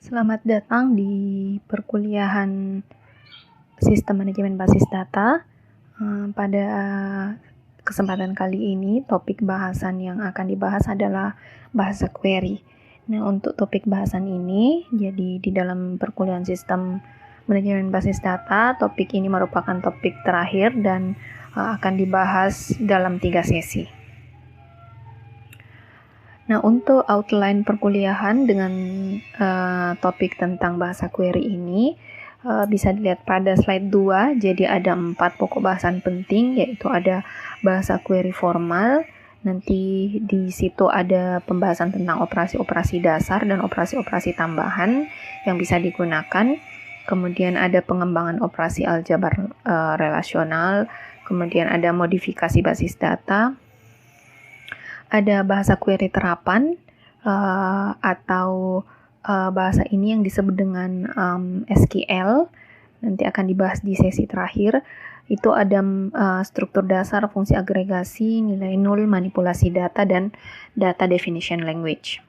Selamat datang di perkuliahan Sistem Manajemen Basis Data. Pada kesempatan kali ini, topik bahasan yang akan dibahas adalah bahasa query. Nah, untuk topik bahasan ini, jadi di dalam perkuliahan Sistem Manajemen Basis Data, topik ini merupakan topik terakhir dan akan dibahas dalam 3 sesi. Nah, untuk outline perkuliahan dengan topik tentang bahasa query ini bisa dilihat pada slide 2. Jadi ada 4 pokok bahasan penting, yaitu ada bahasa query formal. Nanti di situ ada pembahasan tentang operasi-operasi dasar dan operasi-operasi tambahan yang bisa digunakan. Kemudian ada pengembangan operasi aljabar relasional. Kemudian ada modifikasi basis data. Ada bahasa query terapan atau bahasa ini yang disebut dengan SQL, nanti akan dibahas di sesi terakhir. Itu ada struktur dasar, fungsi agregasi, nilai nul, manipulasi data, dan data definition language.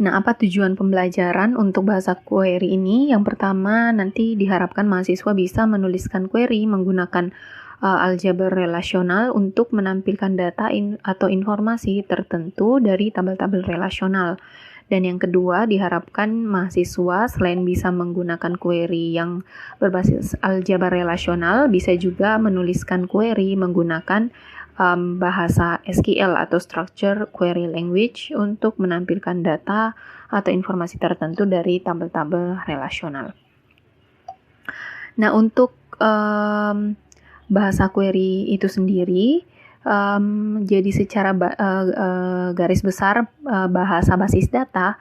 Nah, apa tujuan pembelajaran untuk bahasa query ini? Yang pertama, nanti diharapkan mahasiswa bisa menuliskan query menggunakan aljabar relasional untuk menampilkan data atau informasi tertentu dari tabel-tabel relasional. Dan yang kedua, diharapkan mahasiswa selain bisa menggunakan query yang berbasis aljabar relasional, bisa juga menuliskan query menggunakan bahasa SQL atau Structure Query Language untuk menampilkan data atau informasi tertentu dari tabel-tabel relasional. Nah, untuk bahasa query itu sendiri, jadi secara garis besar bahasa basis data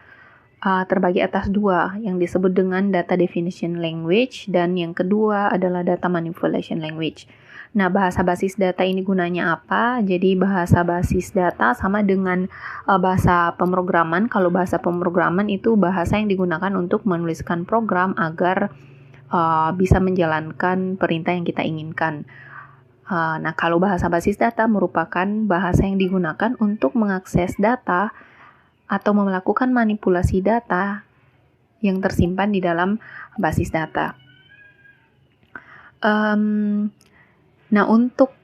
terbagi atas 2, yang disebut dengan data definition language dan yang kedua adalah data manipulation language. Nah, bahasa basis data ini gunanya apa? Jadi bahasa basis data sama dengan bahasa pemrograman. Kalau bahasa pemrograman itu bahasa yang digunakan untuk menuliskan program agar bisa menjalankan perintah yang kita inginkan. Nah, kalau bahasa basis data merupakan bahasa yang digunakan untuk mengakses data atau melakukan manipulasi data yang tersimpan di dalam basis data. Nah, untuk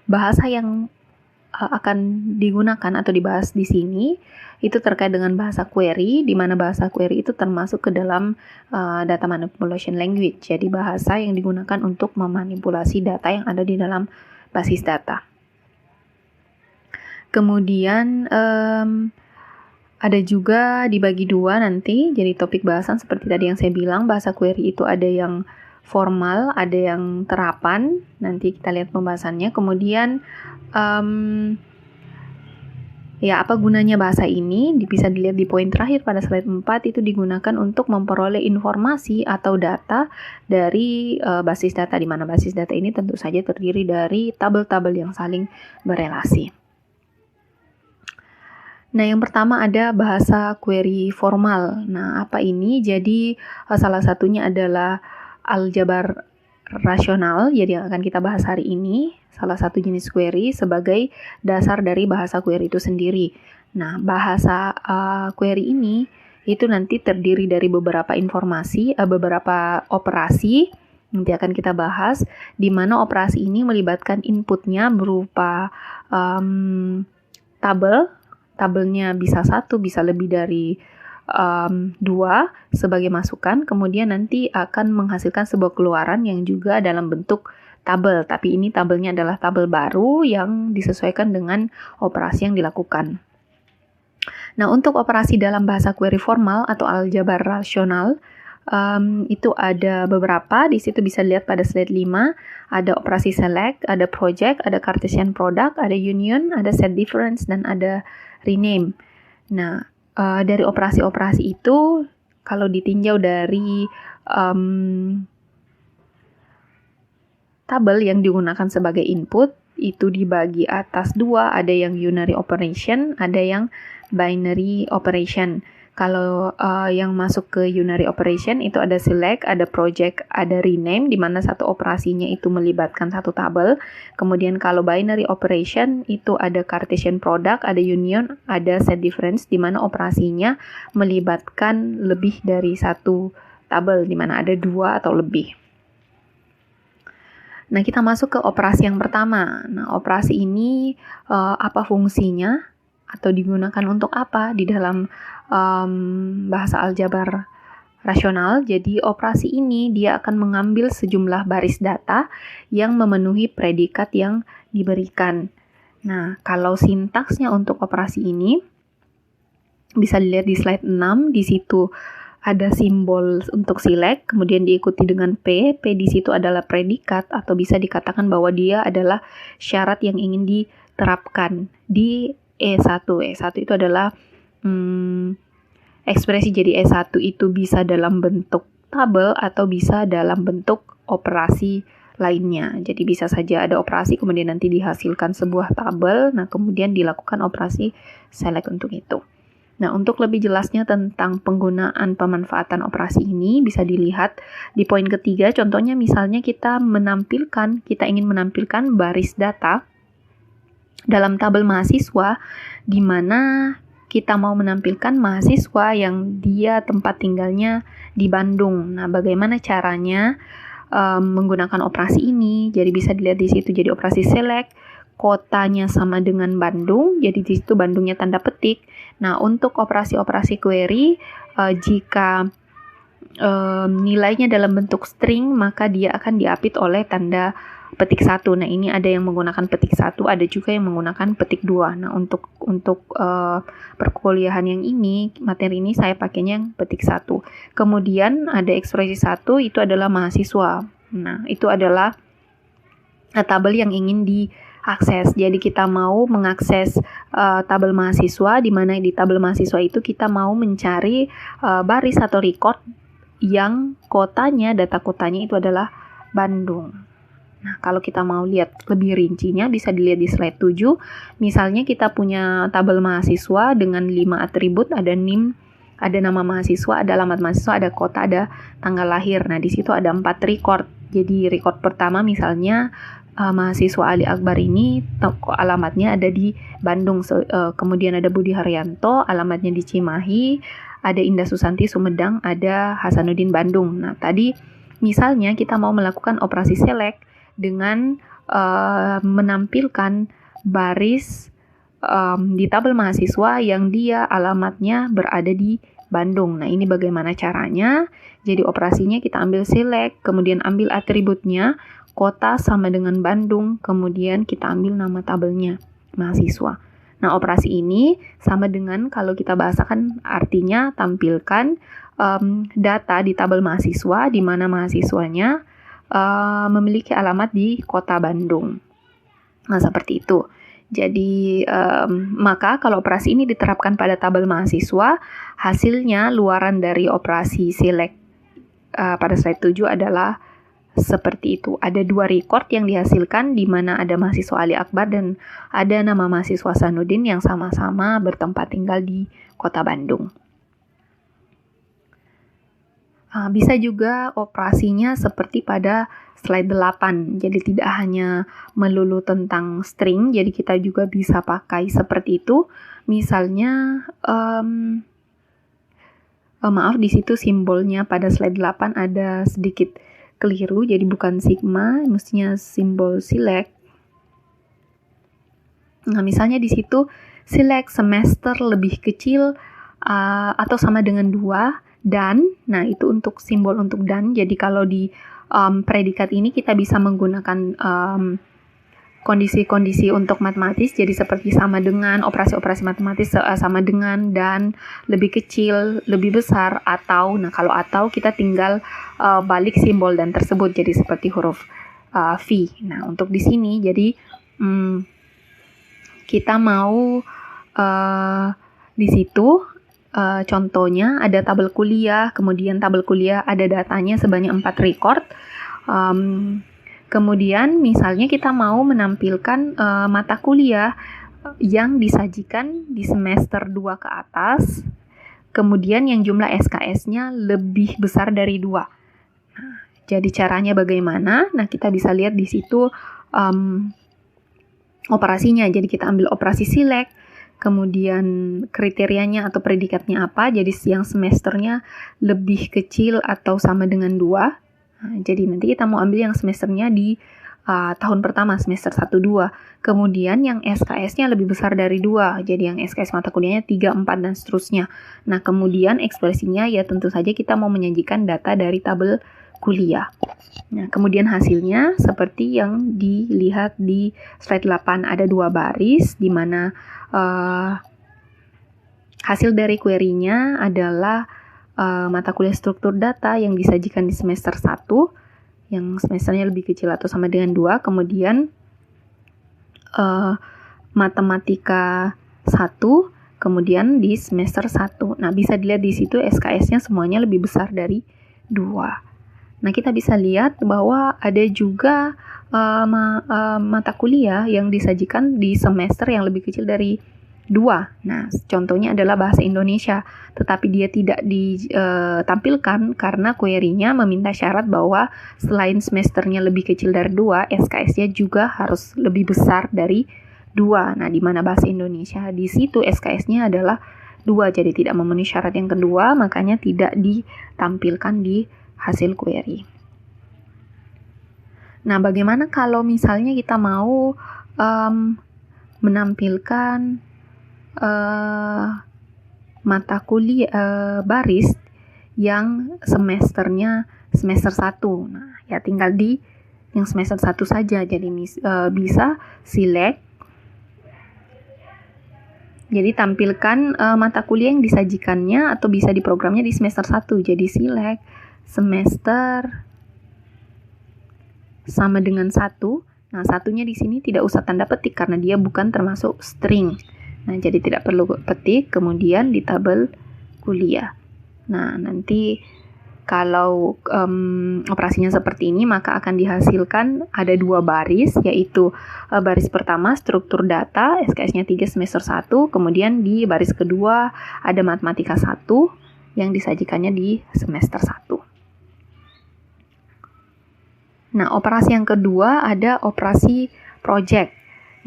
bahasa yang akan digunakan atau dibahas di sini itu terkait dengan bahasa query, di mana bahasa query itu termasuk ke dalam data manipulation language. Jadi bahasa yang digunakan untuk memanipulasi data yang ada di dalam basis data. Kemudian ada juga dibagi 2 nanti, jadi topik bahasan seperti tadi yang saya bilang, bahasa query itu ada yang formal, ada yang terapan. Nanti kita lihat pembahasannya. Kemudian apa gunanya bahasa ini? Bisa dilihat di poin terakhir pada slide 4, itu digunakan untuk memperoleh informasi atau data dari basis data, di mana basis data ini tentu saja terdiri dari tabel-tabel yang saling berelasi. Nah, yang pertama ada bahasa query formal. Nah, apa ini? Jadi salah satunya adalah aljabar rasional, jadi yang akan kita bahas hari ini, salah satu jenis query sebagai dasar dari bahasa query itu sendiri. Nah, bahasa query ini itu nanti terdiri dari beberapa informasi, beberapa operasi, nanti akan kita bahas, di mana operasi ini melibatkan inputnya berupa tabelnya bisa 1, bisa lebih dari 2 sebagai masukan, kemudian nanti akan menghasilkan sebuah keluaran yang juga dalam bentuk tabel, tapi ini tabelnya adalah tabel baru yang disesuaikan dengan operasi yang dilakukan. Nah, untuk operasi dalam bahasa query formal atau aljabar rasional, itu ada beberapa, di situ bisa dilihat pada slide 5, ada operasi select, ada project, ada Cartesian product, ada union, ada set difference, dan ada rename. Nah, dari operasi-operasi itu, kalau ditinjau dari tabel yang digunakan sebagai input, itu dibagi atas 2, ada yang unary operation, ada yang binary operation. Kalau yang masuk ke unary operation itu ada select, ada project, ada rename, di mana satu operasinya itu melibatkan satu tabel. Kemudian kalau binary operation itu ada Cartesian product, ada union, ada set difference, di mana operasinya melibatkan lebih dari satu tabel, di mana ada 2 atau lebih. Nah, kita masuk ke operasi yang pertama. Nah, operasi ini apa fungsinya atau digunakan untuk apa di dalam bahasa aljabar rasional? Jadi, operasi ini dia akan mengambil sejumlah baris data yang memenuhi predikat yang diberikan. Nah, kalau sintaksnya untuk operasi ini bisa dilihat di slide 6, di situ ada simbol untuk select, kemudian diikuti dengan P. P di situ adalah predikat atau bisa dikatakan bahwa dia adalah syarat yang ingin diterapkan di E1. E1 itu adalah ekspresi. Jadi E1 itu bisa dalam bentuk tabel atau bisa dalam bentuk operasi lainnya. Jadi bisa saja ada operasi kemudian nanti dihasilkan sebuah tabel, nah kemudian dilakukan operasi select untuk itu. Nah, untuk lebih jelasnya tentang penggunaan pemanfaatan operasi ini bisa dilihat di poin ketiga. Contohnya misalnya kita ingin menampilkan baris data dalam tabel mahasiswa di mana kita mau menampilkan mahasiswa yang dia tempat tinggalnya di Bandung. Nah, bagaimana caranya menggunakan operasi ini? Jadi bisa dilihat di situ. Jadi operasi select, kotanya sama dengan Bandung, jadi di situ Bandungnya tanda petik. Nah, untuk operasi-operasi query, jika nilainya dalam bentuk string, maka dia akan diapit oleh tanda petik 1. Nah, ini ada yang menggunakan petik 1, ada juga yang menggunakan petik 2. Nah, untuk perkuliahan yang ini, materi ini saya pakainya yang petik 1. Kemudian ada ekspresi 1, itu adalah mahasiswa. Nah, itu adalah tabel yang ingin diakses. Jadi kita mau mengakses tabel mahasiswa, di mana di tabel mahasiswa itu kita mau mencari baris atau record yang data kotanya itu adalah Bandung. Nah, kalau kita mau lihat lebih rincinya bisa dilihat di slide 7. Misalnya kita punya tabel mahasiswa dengan 5 atribut, ada NIM, ada nama mahasiswa, ada alamat mahasiswa, ada kota, ada tanggal lahir. Nah, di situ ada 4 record. Jadi record pertama misalnya mahasiswa Ali Akbar ini alamatnya ada di Bandung, kemudian ada Budi Haryanto, alamatnya di Cimahi, ada Indah Susanti Sumedang, ada Hasanuddin Bandung. Nah, tadi misalnya kita mau melakukan operasi select dengan menampilkan baris di tabel mahasiswa yang dia alamatnya berada di Bandung. Nah, ini bagaimana caranya? Jadi operasinya kita ambil select, kemudian ambil atributnya, kota sama dengan Bandung, kemudian kita ambil nama tabelnya, mahasiswa. Nah, operasi ini sama dengan kalau kita bahasakan artinya tampilkan data di tabel mahasiswa, di mana mahasiswanya memiliki alamat di kota Bandung. Nah, seperti itu. Jadi, maka kalau operasi ini diterapkan pada tabel mahasiswa, hasilnya luaran dari operasi select pada slide 7 adalah seperti itu. Ada 2 record yang dihasilkan di mana ada mahasiswa Ali Akbar dan ada nama mahasiswa Sanudin yang sama-sama bertempat tinggal di kota Bandung. Bisa juga operasinya seperti pada slide 8. Jadi tidak hanya melulu tentang string, jadi kita juga bisa pakai seperti itu. Misalnya maaf, di situ simbolnya pada slide 8 ada sedikit keliru, jadi bukan sigma, mestinya simbol select. Nah, misalnya di situ select semester lebih kecil atau sama dengan 2 dan, nah itu untuk simbol untuk dan. Jadi kalau di predikat ini kita bisa menggunakan kondisi-kondisi untuk matematis, jadi seperti sama dengan, operasi-operasi matematis sama dengan, dan, lebih kecil, lebih besar, atau. Nah, kalau atau kita tinggal balik simbol dan tersebut jadi seperti huruf V. Nah, untuk di sini jadi kita mau di situ contohnya ada tabel kuliah, kemudian tabel kuliah ada datanya sebanyak 4 record. Kemudian misalnya kita mau menampilkan mata kuliah yang disajikan di semester 2 ke atas, kemudian yang jumlah SKS-nya lebih besar dari 2. Nah, jadi caranya bagaimana? Nah, kita bisa lihat di situ operasinya. Jadi kita ambil operasi select, kemudian kriterianya atau predikatnya apa, jadi yang semesternya lebih kecil atau sama dengan 2. Nah, jadi nanti kita mau ambil yang semesternya di tahun pertama, semester 1-2. Kemudian yang SKS-nya lebih besar dari 2, jadi yang SKS mata kuliahnya 3, 4, dan seterusnya. Nah, kemudian ekspresinya ya tentu saja kita mau menyajikan data dari tabel kuliah. Nah, kemudian hasilnya seperti yang dilihat di slide 8, ada 2 baris di mana hasil dari query-nya adalah mata kuliah struktur data yang disajikan di semester 1, yang semesternya lebih kecil atau sama dengan 2, kemudian matematika 1, kemudian di semester 1. Nah, bisa dilihat di situ SKS-nya semuanya lebih besar dari 2. Nah, kita bisa lihat bahwa ada juga mata kuliah yang disajikan di semester yang lebih kecil dari 2. Nah, contohnya adalah bahasa Indonesia, tetapi dia tidak ditampilkan karena query-nya meminta syarat bahwa selain semesternya lebih kecil dari 2, SKS-nya juga harus lebih besar dari 2. Nah, di mana bahasa Indonesia di situ SKS-nya adalah 2, jadi tidak memenuhi syarat yang kedua, makanya tidak ditampilkan di hasil query. Nah, bagaimana kalau misalnya kita mau menampilkan mata kuliah baris yang semesternya semester 1. Nah, ya tinggal di yang semester 1 saja. Jadi bisa select. Jadi tampilkan mata kuliah yang disajikannya atau bisa diprogramnya di semester 1. Jadi select semester sama dengan 1. Nah, satunya di sini tidak usah tanda petik karena dia bukan termasuk string. Nah, jadi tidak perlu petik, kemudian di tabel kuliah. Nah, nanti kalau operasinya seperti ini, maka akan dihasilkan ada 2 baris, yaitu baris pertama struktur data, SKS-nya 3 semester 1, kemudian di baris kedua ada matematika 1 yang disajikannya di semester 1. Nah, operasi yang kedua ada operasi project.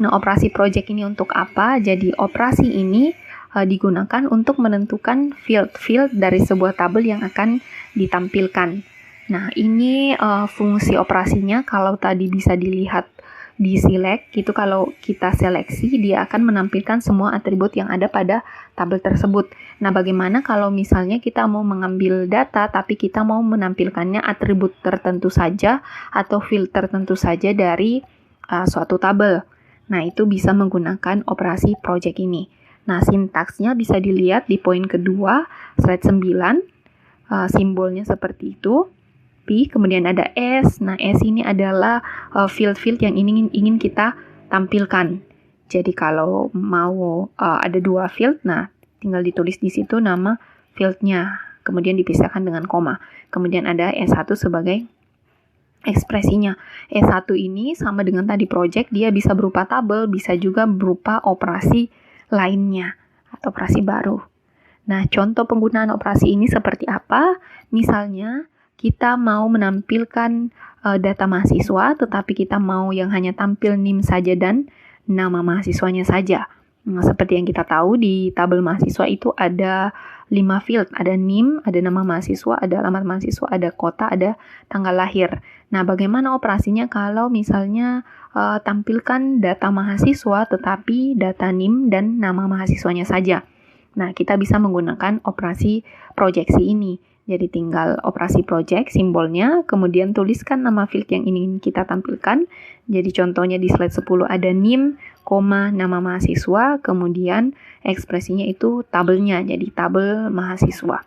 Nah, operasi project ini untuk apa? Jadi, operasi ini digunakan untuk menentukan field-field dari sebuah tabel yang akan ditampilkan. Nah, ini fungsi operasinya kalau tadi bisa dilihat di select, gitu kalau kita seleksi, dia akan menampilkan semua atribut yang ada pada tabel tersebut. Nah, bagaimana kalau misalnya kita mau mengambil data, tapi kita mau menampilkannya atribut tertentu saja atau field tertentu saja dari suatu tabel. Nah, itu bisa menggunakan operasi project ini. Nah, sintaksnya bisa dilihat di poin kedua, slide 9, simbolnya seperti itu. P, kemudian ada S. Nah, S ini adalah field-field yang ingin kita tampilkan. Jadi kalau mau ada 2 field, nah tinggal ditulis di situ nama fieldnya, kemudian dipisahkan dengan koma. Kemudian ada S1 sebagai ekspresinya. S1 ini sama dengan tadi project, dia bisa berupa tabel, bisa juga berupa operasi lainnya atau operasi baru. Nah, contoh penggunaan operasi ini seperti apa? Misalnya, kita mau menampilkan data mahasiswa, tetapi kita mau yang hanya tampil NIM saja dan nama mahasiswanya saja. Nah, seperti yang kita tahu di tabel mahasiswa itu ada 5 field, ada NIM, ada nama mahasiswa, ada alamat mahasiswa, ada kota, ada tanggal lahir. Nah, bagaimana operasinya kalau misalnya tampilkan data mahasiswa, tetapi data NIM dan nama mahasiswanya saja? Nah, kita bisa menggunakan operasi proyeksi ini. Jadi tinggal operasi project, simbolnya, kemudian tuliskan nama field yang ingin kita tampilkan. Jadi contohnya di slide 10 ada NIM, nama mahasiswa, kemudian ekspresinya itu tabelnya, jadi tabel mahasiswa.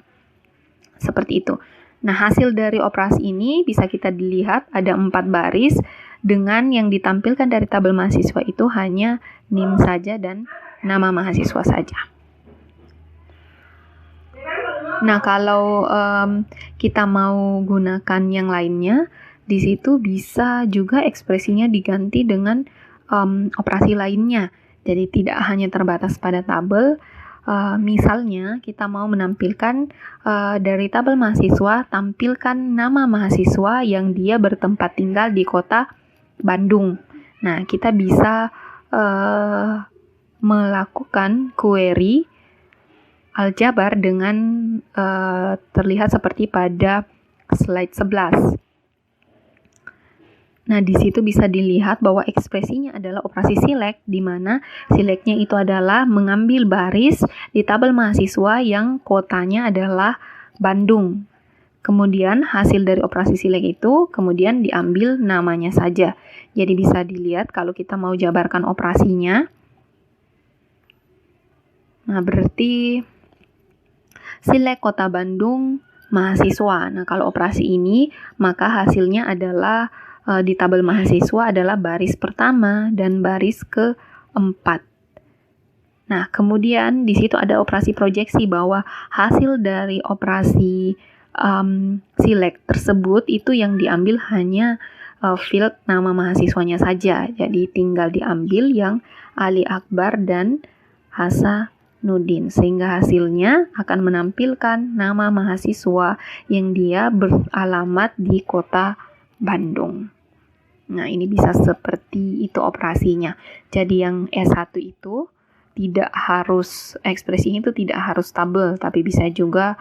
Seperti itu. Nah, hasil dari operasi ini bisa kita dilihat ada 4 baris, dengan yang ditampilkan dari tabel mahasiswa itu hanya NIM saja dan nama mahasiswa saja. Nah, kalau kita mau gunakan yang lainnya, di situ bisa juga ekspresinya diganti dengan operasi lainnya. Jadi tidak hanya terbatas pada tabel, Misalnya kita mau menampilkan dari tabel mahasiswa, tampilkan nama mahasiswa yang dia bertempat tinggal di kota Bandung. Nah, kita bisa melakukan query aljabar dengan terlihat seperti pada slide 11. Nah, di situ bisa dilihat bahwa ekspresinya adalah operasi select, di mana selectnya itu adalah mengambil baris di tabel mahasiswa yang kotanya adalah Bandung. Kemudian hasil dari operasi select itu kemudian diambil namanya saja. Jadi bisa dilihat kalau kita mau jabarkan operasinya. Nah, berarti select kota Bandung mahasiswa. Nah, kalau operasi ini maka hasilnya adalah di tabel mahasiswa adalah baris pertama dan baris keempat. Nah, kemudian di situ ada operasi proyeksi bahwa hasil dari operasi select tersebut itu yang diambil hanya field nama mahasiswanya saja. Jadi tinggal diambil yang Ali Akbar dan Hasanuddin, sehingga hasilnya akan menampilkan nama mahasiswa yang dia beralamat di kota Bandung. Nah, ini bisa seperti itu operasinya. Jadi yang S1 itu tidak harus, ekspresinya itu tidak harus tabel, tapi bisa juga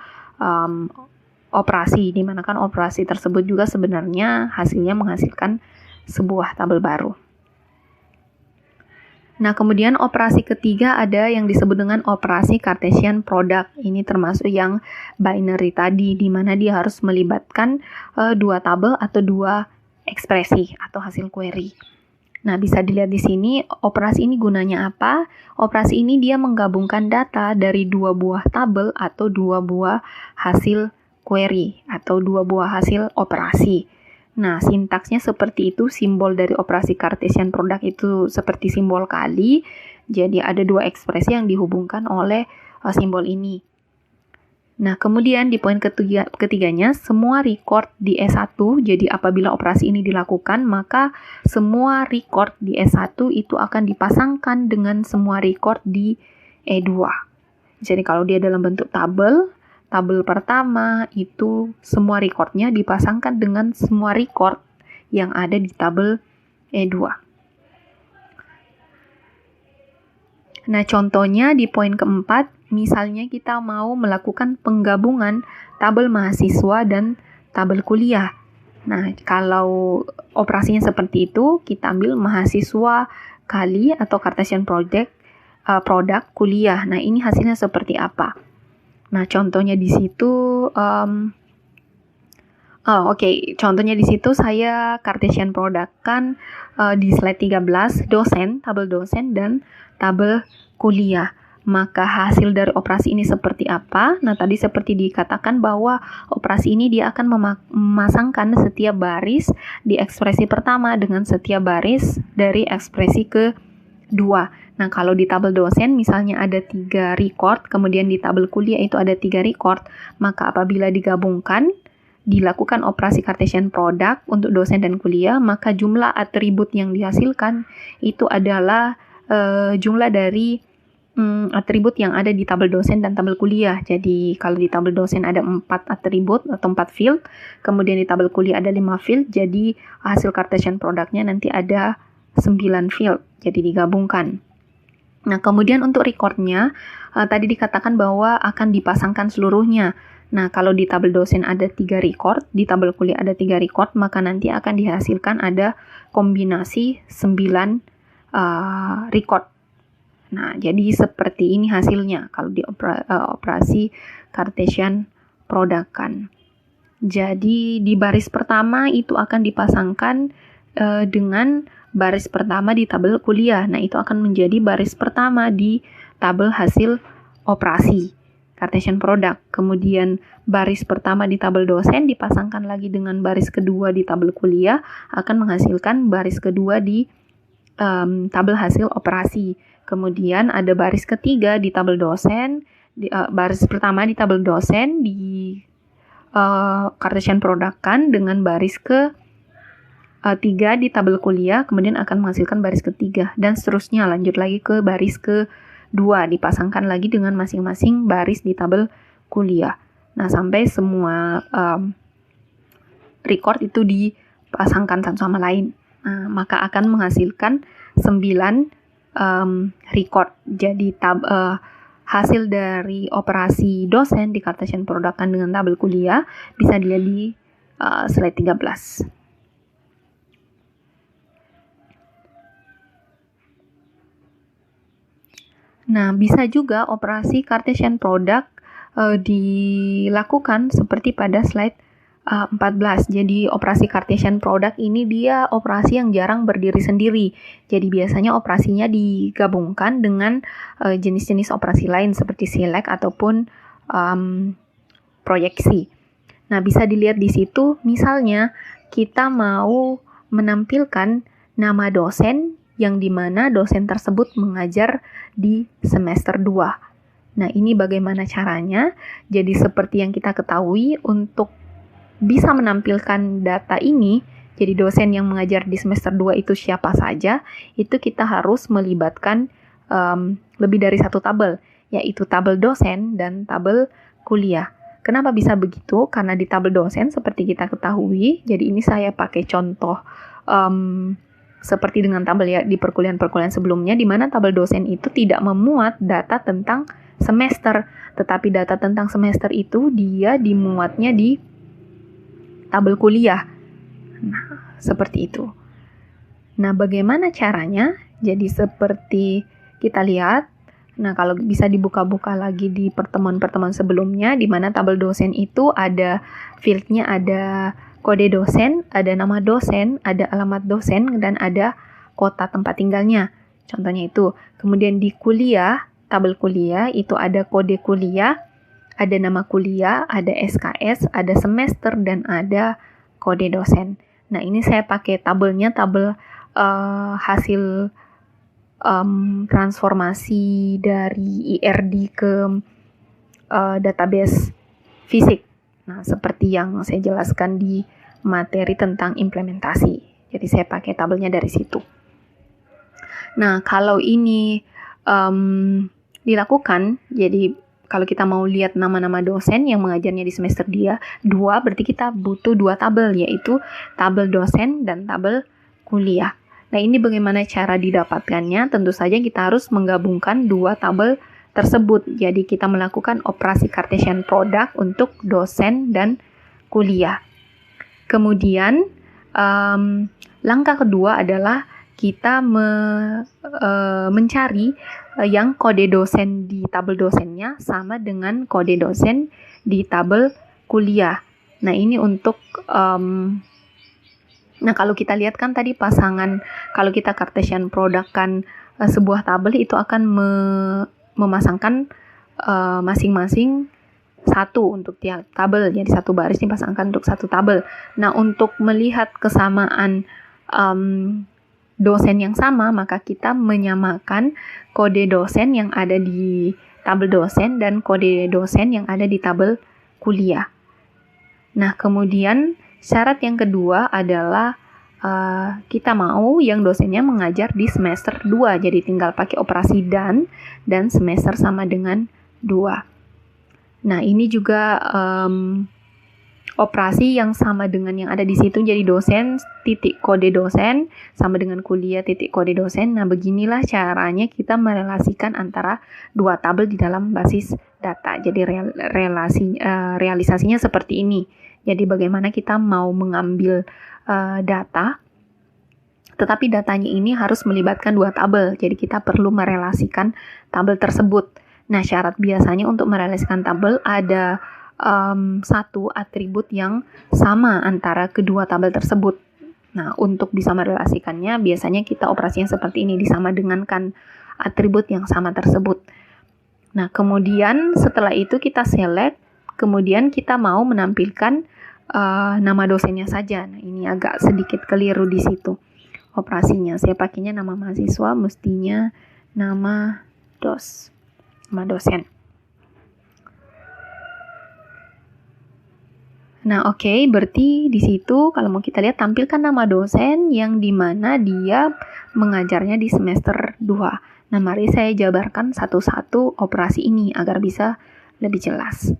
operasi, dimana kan operasi tersebut juga sebenarnya hasilnya menghasilkan sebuah tabel baru. Nah, kemudian operasi ketiga ada yang disebut dengan operasi Cartesian product. Ini termasuk yang binary tadi, di mana dia harus melibatkan dua tabel atau dua ekspresi atau hasil query. Nah, bisa dilihat di sini operasi ini gunanya apa? Operasi ini dia menggabungkan data dari dua buah tabel atau dua buah hasil query atau dua buah hasil operasi. Nah, sintaksnya seperti itu, simbol dari operasi Cartesian product itu seperti simbol kali. Jadi ada dua ekspresi yang dihubungkan oleh simbol ini. Nah, kemudian di poin ketiganya, semua record di S1, jadi apabila operasi ini dilakukan, maka semua record di S1 itu akan dipasangkan dengan semua record di E2. Jadi kalau dia dalam bentuk tabel pertama itu semua recordnya dipasangkan dengan semua record yang ada di tabel E2. Nah, contohnya di poin keempat, misalnya kita mau melakukan penggabungan tabel mahasiswa dan tabel kuliah. Nah, kalau operasinya seperti itu, kita ambil mahasiswa kali atau Cartesian product kuliah. Nah, ini hasilnya seperti apa? Nah, contohnya di situ, contohnya di situ saya Cartesian product kan di slide 13, tabel dosen dan tabel kuliah. Maka hasil dari operasi ini seperti apa? Nah, tadi seperti dikatakan bahwa operasi ini dia akan memasangkan setiap baris di ekspresi pertama dengan setiap baris dari ekspresi kedua. Nah, kalau di tabel dosen misalnya ada 3 record, kemudian di tabel kuliah itu ada 3 record, maka apabila digabungkan, dilakukan operasi Cartesian product untuk dosen dan kuliah, maka jumlah atribut yang dihasilkan itu adalah jumlah dari atribut yang ada di tabel dosen dan tabel kuliah. Jadi kalau di tabel dosen ada 4 atribut atau 4 field, kemudian di tabel kuliah ada 5 field, jadi hasil Cartesian product-nya nanti ada 9 field, jadi digabungkan. Nah, kemudian untuk recordnya, tadi dikatakan bahwa akan dipasangkan seluruhnya. Nah, kalau di tabel dosen ada 3 record, di tabel kuliah ada 3 record, maka nanti akan dihasilkan ada kombinasi 9 record. Nah, jadi seperti ini hasilnya kalau di operasi Cartesian product kan. Jadi di baris pertama itu akan dipasangkan dengan baris pertama di tabel kuliah. Nah, itu akan menjadi baris pertama di tabel hasil operasi Cartesian product. Kemudian baris pertama di tabel dosen dipasangkan lagi dengan baris kedua di tabel kuliah, akan menghasilkan baris kedua di tabel hasil operasi. Kemudian ada baris ketiga di tabel dosen, baris pertama di tabel dosen di Cartesian product kan dengan baris ke 3 di tabel kuliah, kemudian akan menghasilkan baris ketiga dan seterusnya, lanjut lagi ke baris ke 2 dipasangkan lagi dengan masing-masing baris di tabel kuliah. Nah, sampai semua record itu dipasangkan satu sama lain. Nah, maka akan menghasilkan 9 record. Jadi hasil dari operasi dosen di Cartesian Product dengan tabel kuliah bisa dilihat di slide 13. Nah, bisa juga operasi Cartesian Product dilakukan seperti pada slide 14. Jadi operasi Cartesian Product ini dia operasi yang jarang berdiri sendiri. Jadi biasanya operasinya digabungkan dengan jenis-jenis operasi lain seperti select ataupun proyeksi. Nah, bisa dilihat di situ misalnya kita mau menampilkan nama dosen yang dimana dosen tersebut mengajar di semester 2. Nah, ini bagaimana caranya? Jadi seperti yang kita ketahui, untuk bisa menampilkan data ini, jadi dosen yang mengajar di semester 2 itu siapa saja, itu kita harus melibatkan lebih dari satu tabel, yaitu tabel dosen dan tabel kuliah. Kenapa bisa begitu? Karena di tabel dosen seperti kita ketahui, jadi ini saya pakai contoh seperti dengan tabel ya di perkuliahan-perkuliahan sebelumnya, di mana tabel dosen itu tidak memuat data tentang semester, tetapi data tentang semester itu dia dimuatnya di tabel kuliah. Nah, seperti itu. Nah, bagaimana caranya? Jadi seperti kita lihat, nah kalau bisa dibuka-buka lagi di pertemuan-pertemuan sebelumnya, di mana tabel dosen itu ada fieldnya, ada kode dosen, ada nama dosen, ada alamat dosen, dan ada kota tempat tinggalnya. Contohnya itu. Kemudian di kuliah, tabel kuliah itu ada kode kuliah, ada nama kuliah, ada SKS, ada semester, dan ada kode dosen. Nah, ini saya pakai tabelnya, tabel hasil transformasi dari IRD ke database fisik. Nah, seperti yang saya jelaskan di materi tentang implementasi. Jadi saya pakai tabelnya dari situ. Nah, kalau ini dilakukan, jadi kalau kita mau lihat nama-nama dosen yang mengajarnya di semester 2, berarti kita butuh 2 tabel, yaitu tabel dosen dan tabel kuliah. Nah, ini bagaimana cara didapatkannya? Tentu saja kita harus menggabungkan 2 tabel tersebut. Jadi kita melakukan operasi Cartesian Product untuk dosen dan kuliah. Kemudian langkah kedua adalah kita mencari yang kode dosen di tabel dosennya sama dengan kode dosen di tabel kuliah. Nah, ini untuk nah, kalau kita lihat kan tadi pasangan, kalau kita Cartesian Product kan sebuah tabel itu akan memasangkan masing-masing satu untuk tiap tabel, jadi satu baris dipasangkan untuk satu tabel. Nah, untuk melihat kesamaan dosen yang sama, maka kita menyamakan kode dosen yang ada di tabel dosen dan kode dosen yang ada di tabel kuliah. Nah, kemudian syarat yang kedua adalah kita mau yang dosennya mengajar di semester 2, jadi tinggal pakai operasi dan semester sama dengan 2. Nah, ini juga operasi yang sama dengan yang ada di situ, jadi dosen titik kode dosen sama dengan kuliah titik kode dosen. Nah, beginilah caranya kita merelasikan antara 2 tabel di dalam basis data. Jadi realisasinya seperti ini. Jadi bagaimana kita mau mengambil data, tetapi datanya ini harus melibatkan 2 tabel. Jadi kita perlu merelasikan tabel tersebut. Nah, syarat biasanya untuk merelasikan tabel ada satu atribut yang sama antara kedua tabel tersebut. Nah, untuk bisa merelasikannya, biasanya kita operasinya seperti ini, disama dengankan atribut yang sama tersebut. Nah, kemudian setelah itu kita select, kemudian kita mau menampilkan nama dosennya saja. Nah, ini agak sedikit keliru di situ operasinya. Saya pakainya nama mahasiswa, mestinya nama dosen. Nah, oke, berarti di situ kalau mau kita lihat tampilkan nama dosen yang dimana dia mengajarnya di semester 2. Nah, mari saya jabarkan satu-satu operasi ini agar bisa lebih jelas.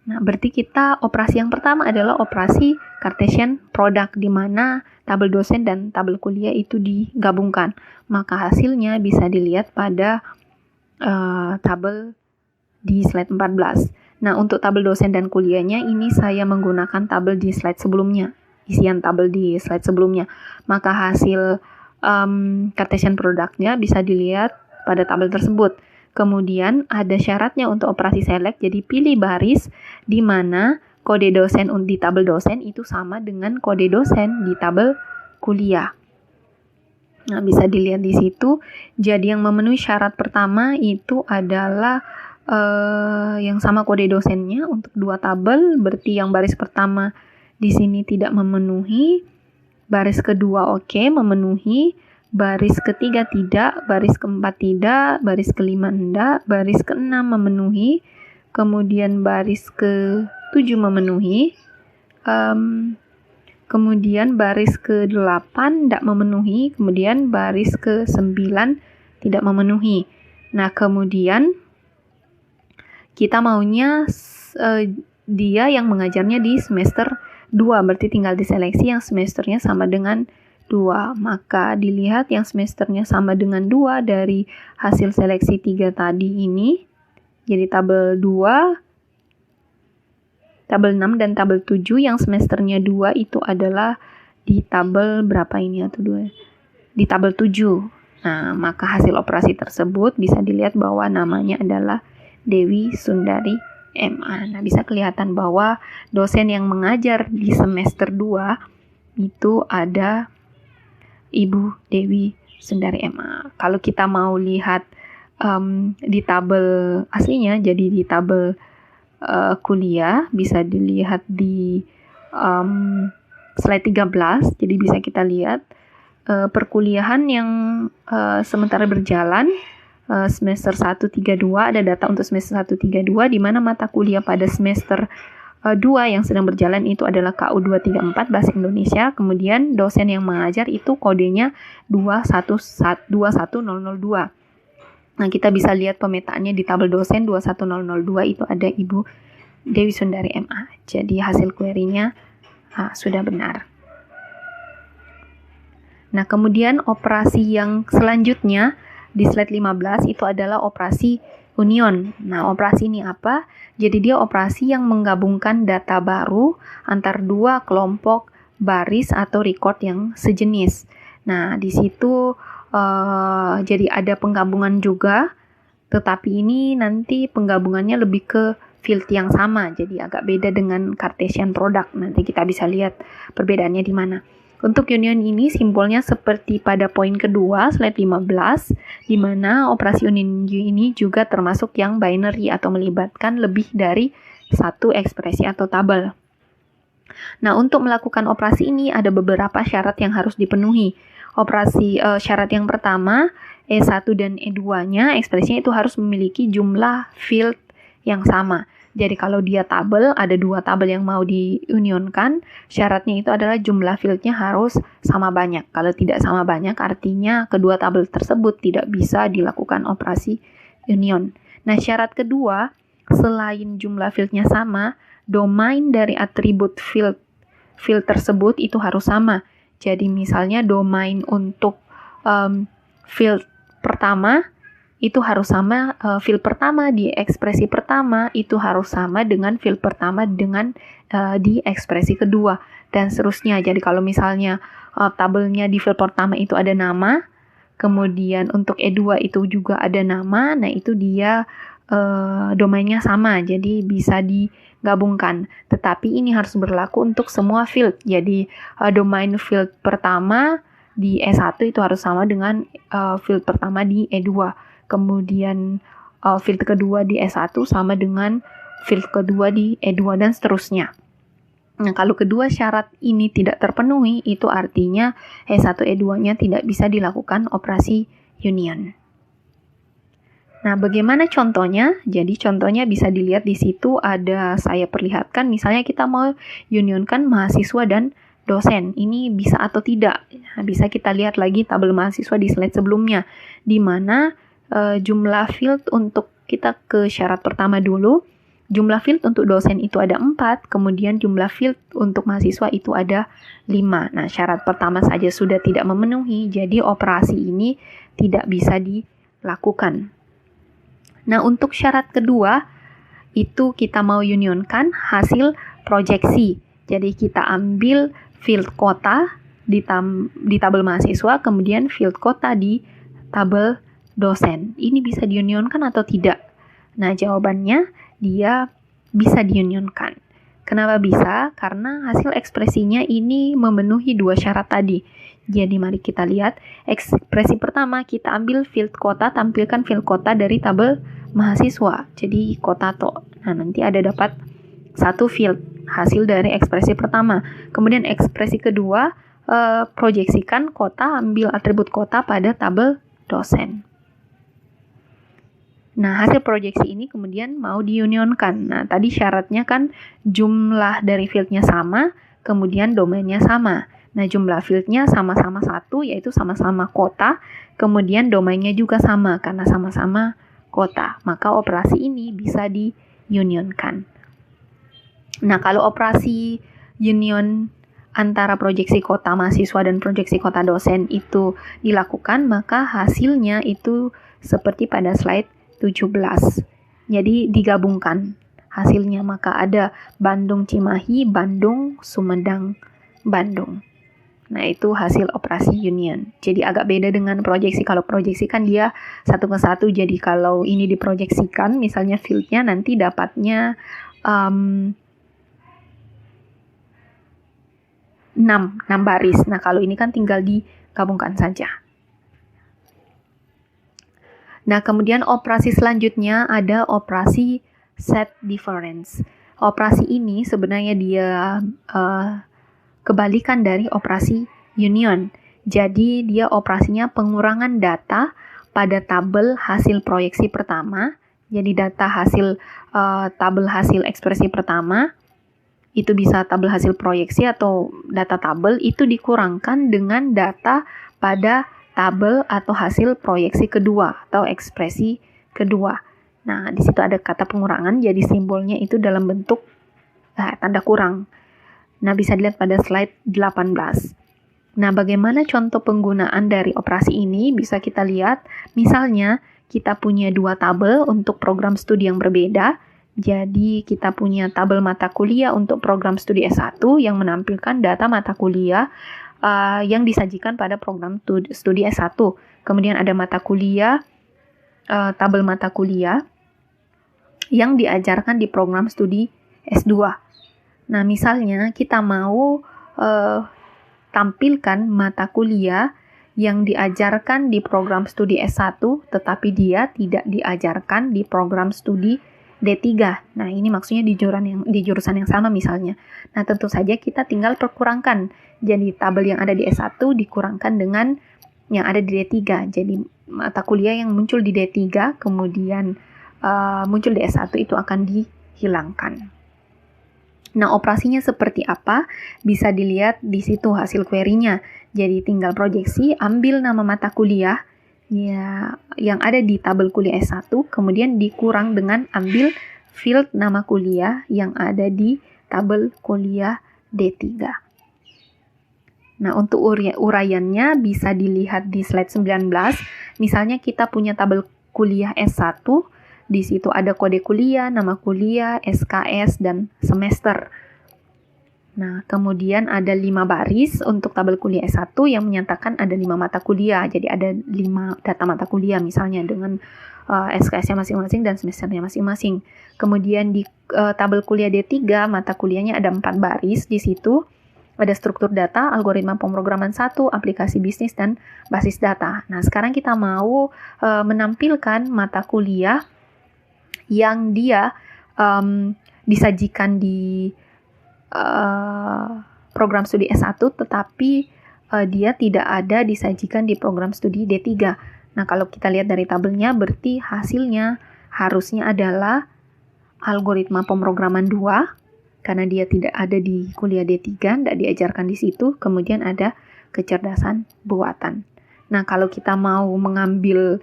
Nah, berarti operasi yang pertama adalah operasi Cartesian product, di mana tabel dosen dan tabel kuliah itu digabungkan. Maka hasilnya bisa dilihat pada tabel di slide 14. Nah, untuk tabel dosen dan kuliahnya ini saya menggunakan tabel di slide sebelumnya, isian tabel di slide sebelumnya. Maka hasil Cartesian product-nya bisa dilihat pada tabel tersebut. Kemudian ada syaratnya untuk operasi select, jadi pilih baris di mana kode dosen di tabel dosen itu sama dengan kode dosen di tabel kuliah. Nah, bisa dilihat di situ. Jadi yang memenuhi syarat pertama itu adalah yang sama kode dosennya untuk dua tabel, berarti yang baris pertama di sini tidak memenuhi, baris kedua oke, memenuhi, baris ketiga tidak, baris keempat tidak, baris kelima enggak, baris keenam memenuhi, kemudian baris ke-7 memenuhi, kemudian baris ke-8 tidak memenuhi, kemudian baris ke-9 tidak memenuhi. Nah, kemudian kita maunya dia yang mengajarnya di semester 2, berarti tinggal diseleksi yang semesternya sama dengan 2. Maka dilihat yang semesternya sama dengan 2 dari hasil seleksi 3 tadi ini. Jadi tabel 2, tabel 6, dan tabel 7 yang semesternya 2 itu adalah di tabel berapa ini atau 2? Di tabel 7. Nah, maka hasil operasi tersebut bisa dilihat bahwa namanya adalah Dewi Sundari MA. Nah, bisa kelihatan bahwa dosen yang mengajar di semester 2 itu ada Ibu Dewi Sundari MA. Kalau kita mau lihat di tabel aslinya, jadi di tabel kuliah, bisa dilihat di slide 13. Jadi bisa kita lihat perkuliahan yang sementara berjalan, semester 132, ada data untuk semester 132, di mana mata kuliah pada semester 2 yang sedang berjalan itu adalah KU 234 Bahasa Indonesia. Kemudian dosen yang mengajar itu kodenya 21002. Nah, kita bisa lihat pemetaannya di tabel dosen 21002 itu ada Ibu Dewi Sundari MA. Jadi hasil query-nya sudah benar. Nah, kemudian operasi yang selanjutnya di slide 15 itu adalah operasi union. Nah, operasi ini apa? Jadi dia operasi yang menggabungkan data baru antar dua kelompok baris atau record yang sejenis. Nah, di situ jadi ada penggabungan juga, tetapi ini nanti penggabungannya lebih ke field yang sama, jadi agak beda dengan Cartesian product. Nanti kita bisa lihat perbedaannya di mana. Untuk union ini simpulnya seperti pada poin kedua, slide 15, di mana operasi union ini juga termasuk yang binary atau melibatkan lebih dari satu ekspresi atau tabel. Nah, untuk melakukan operasi ini ada beberapa syarat yang harus dipenuhi. Syarat yang pertama, E1 dan E2-nya ekspresinya itu harus memiliki jumlah field yang sama. Jadi kalau dia tabel, ada dua tabel yang mau diunionkan, syaratnya itu adalah jumlah fieldnya harus sama banyak. Kalau tidak sama banyak, artinya kedua tabel tersebut tidak bisa dilakukan operasi union. Nah, syarat kedua, selain jumlah fieldnya sama, domain dari atribut field tersebut itu harus sama. Jadi misalnya domain untuk field pertama itu harus sama, field pertama di ekspresi pertama itu harus sama dengan field pertama dengan di ekspresi kedua, dan seterusnya. Jadi kalau misalnya tabelnya di field pertama itu ada nama, kemudian untuk E2 itu juga ada nama, nah itu dia domainnya sama, jadi bisa digabungkan. Tetapi ini harus berlaku untuk semua field. Jadi domain field pertama di E1 itu harus sama dengan field pertama di E2. Kemudian field kedua di E1 sama dengan field kedua di E2, dan seterusnya. Nah, kalau kedua syarat ini tidak terpenuhi, itu artinya E1, E2-nya tidak bisa dilakukan operasi union. Nah, bagaimana contohnya? Jadi contohnya bisa dilihat di situ, ada saya perlihatkan, misalnya kita mau unionkan mahasiswa dan dosen. Ini bisa atau tidak? Nah, bisa kita lihat lagi tabel mahasiswa di slide sebelumnya, di mana jumlah field untuk kita ke syarat pertama dulu. Jumlah field untuk dosen itu ada 4, kemudian jumlah field untuk mahasiswa itu ada 5. Nah, syarat pertama saja sudah tidak memenuhi, jadi operasi ini tidak bisa dilakukan. Nah, untuk syarat kedua, itu kita mau unionkan hasil proyeksi. Jadi kita ambil field kota di tabel mahasiswa, kemudian field kota di tabel dosen. Ini bisa diunionkan atau tidak? Nah, jawabannya dia bisa diunionkan. Kenapa bisa? Karena hasil ekspresinya ini memenuhi 2 syarat tadi. Jadi mari kita lihat ekspresi pertama, kita ambil field kota, tampilkan field kota dari tabel mahasiswa. Jadi kota to. Nah, nanti ada dapat 1 field hasil dari ekspresi pertama. Kemudian ekspresi kedua, proyeksikan kota, ambil atribut kota pada tabel dosen. Nah, hasil proyeksi ini kemudian mau diunionkan. Nah, tadi syaratnya kan jumlah dari fieldnya sama, kemudian domainnya sama. Nah, jumlah fieldnya sama-sama 1, yaitu sama-sama kota, kemudian domainnya juga sama, karena sama-sama kota. Maka operasi ini bisa diunionkan. Nah, kalau operasi union antara proyeksi kota mahasiswa dan proyeksi kota dosen itu dilakukan, maka hasilnya itu seperti pada slide 17. Jadi digabungkan hasilnya, maka ada Bandung Cimahi, Bandung, Sumedang, Bandung. Nah, itu hasil operasi union. Jadi agak beda dengan proyeksi. Kalau proyeksi kan dia satu ke satu. Jadi kalau ini diproyeksikan, misalnya fieldnya nanti dapatnya 6 baris. Nah, kalau ini kan tinggal digabungkan saja. Nah, kemudian operasi selanjutnya ada operasi set difference. Operasi ini sebenarnya dia kebalikan dari operasi union. Jadi, dia operasinya pengurangan data pada tabel hasil proyeksi pertama. Jadi, data hasil tabel hasil ekspresi pertama, itu bisa tabel hasil proyeksi atau data tabel, itu dikurangkan dengan data pada tabel atau hasil proyeksi kedua atau ekspresi kedua. Nah, di situ ada kata pengurangan, jadi simbolnya itu dalam bentuk tanda kurang. Nah, bisa dilihat pada slide 18. Nah, bagaimana contoh penggunaan dari operasi ini? Bisa kita lihat, misalnya kita punya 2 tabel untuk program studi yang berbeda. Jadi, kita punya tabel mata kuliah untuk program studi S1 yang menampilkan data mata kuliah yang disajikan pada program studi S1. Kemudian ada mata kuliah, tabel mata kuliah yang diajarkan di program studi S2. Nah, misalnya kita mau tampilkan mata kuliah yang diajarkan di program studi S1, tetapi dia tidak diajarkan di program studi D3. Nah, ini maksudnya di jurusan yang sama misalnya. Nah, tentu saja kita tinggal perkurangkan. Jadi, tabel yang ada di S1 dikurangkan dengan yang ada di D3. Jadi, mata kuliah yang muncul di D3, kemudian muncul di S1 itu akan dihilangkan. Nah, operasinya seperti apa? Bisa dilihat di situ hasil query-nya. Jadi, tinggal proyeksi, ambil nama mata kuliah, ya, yang ada di tabel kuliah S1, kemudian dikurang dengan ambil field nama kuliah yang ada di tabel kuliah D3. Nah, untuk uraiannya bisa dilihat di slide 19. Misalnya kita punya tabel kuliah S1, di situ ada kode kuliah, nama kuliah, SKS, dan semester. Nah, kemudian ada 5 baris untuk tabel kuliah S1 yang menyatakan ada 5 mata kuliah. Jadi ada 5 data mata kuliah misalnya dengan SKS-nya masing-masing dan semesternya masing-masing. Kemudian di tabel kuliah D3, mata kuliahnya ada 4 baris. Di situ ada struktur data, algoritma pemrograman 1, aplikasi bisnis, dan basis data. Nah, sekarang kita mau menampilkan mata kuliah yang dia disajikan di program studi S1, tetapi dia tidak ada disajikan di program studi D3. Nah, kalau kita lihat dari tabelnya, berarti hasilnya harusnya adalah algoritma pemrograman 2, karena dia tidak ada di kuliah D3, tidak diajarkan di situ. Kemudian ada kecerdasan buatan. Nah, kalau kita mau mengambil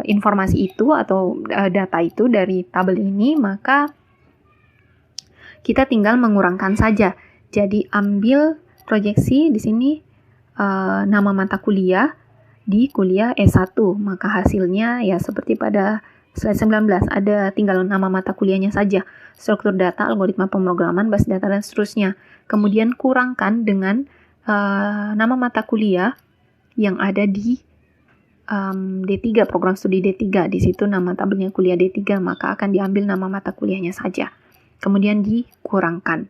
informasi itu atau data itu dari tabel ini, maka kita tinggal mengurangkan saja. Jadi ambil proyeksi di sini nama mata kuliah di kuliah S1, maka hasilnya ya seperti pada slide 19, ada tinggal nama mata kuliahnya saja, struktur data, algoritma pemrograman, basis data, dan seterusnya. Kemudian kurangkan dengan nama mata kuliah yang ada di D3, program studi D3. Di situ nama tabelnya kuliah D3, maka akan diambil nama mata kuliahnya saja. Kemudian dikurangkan.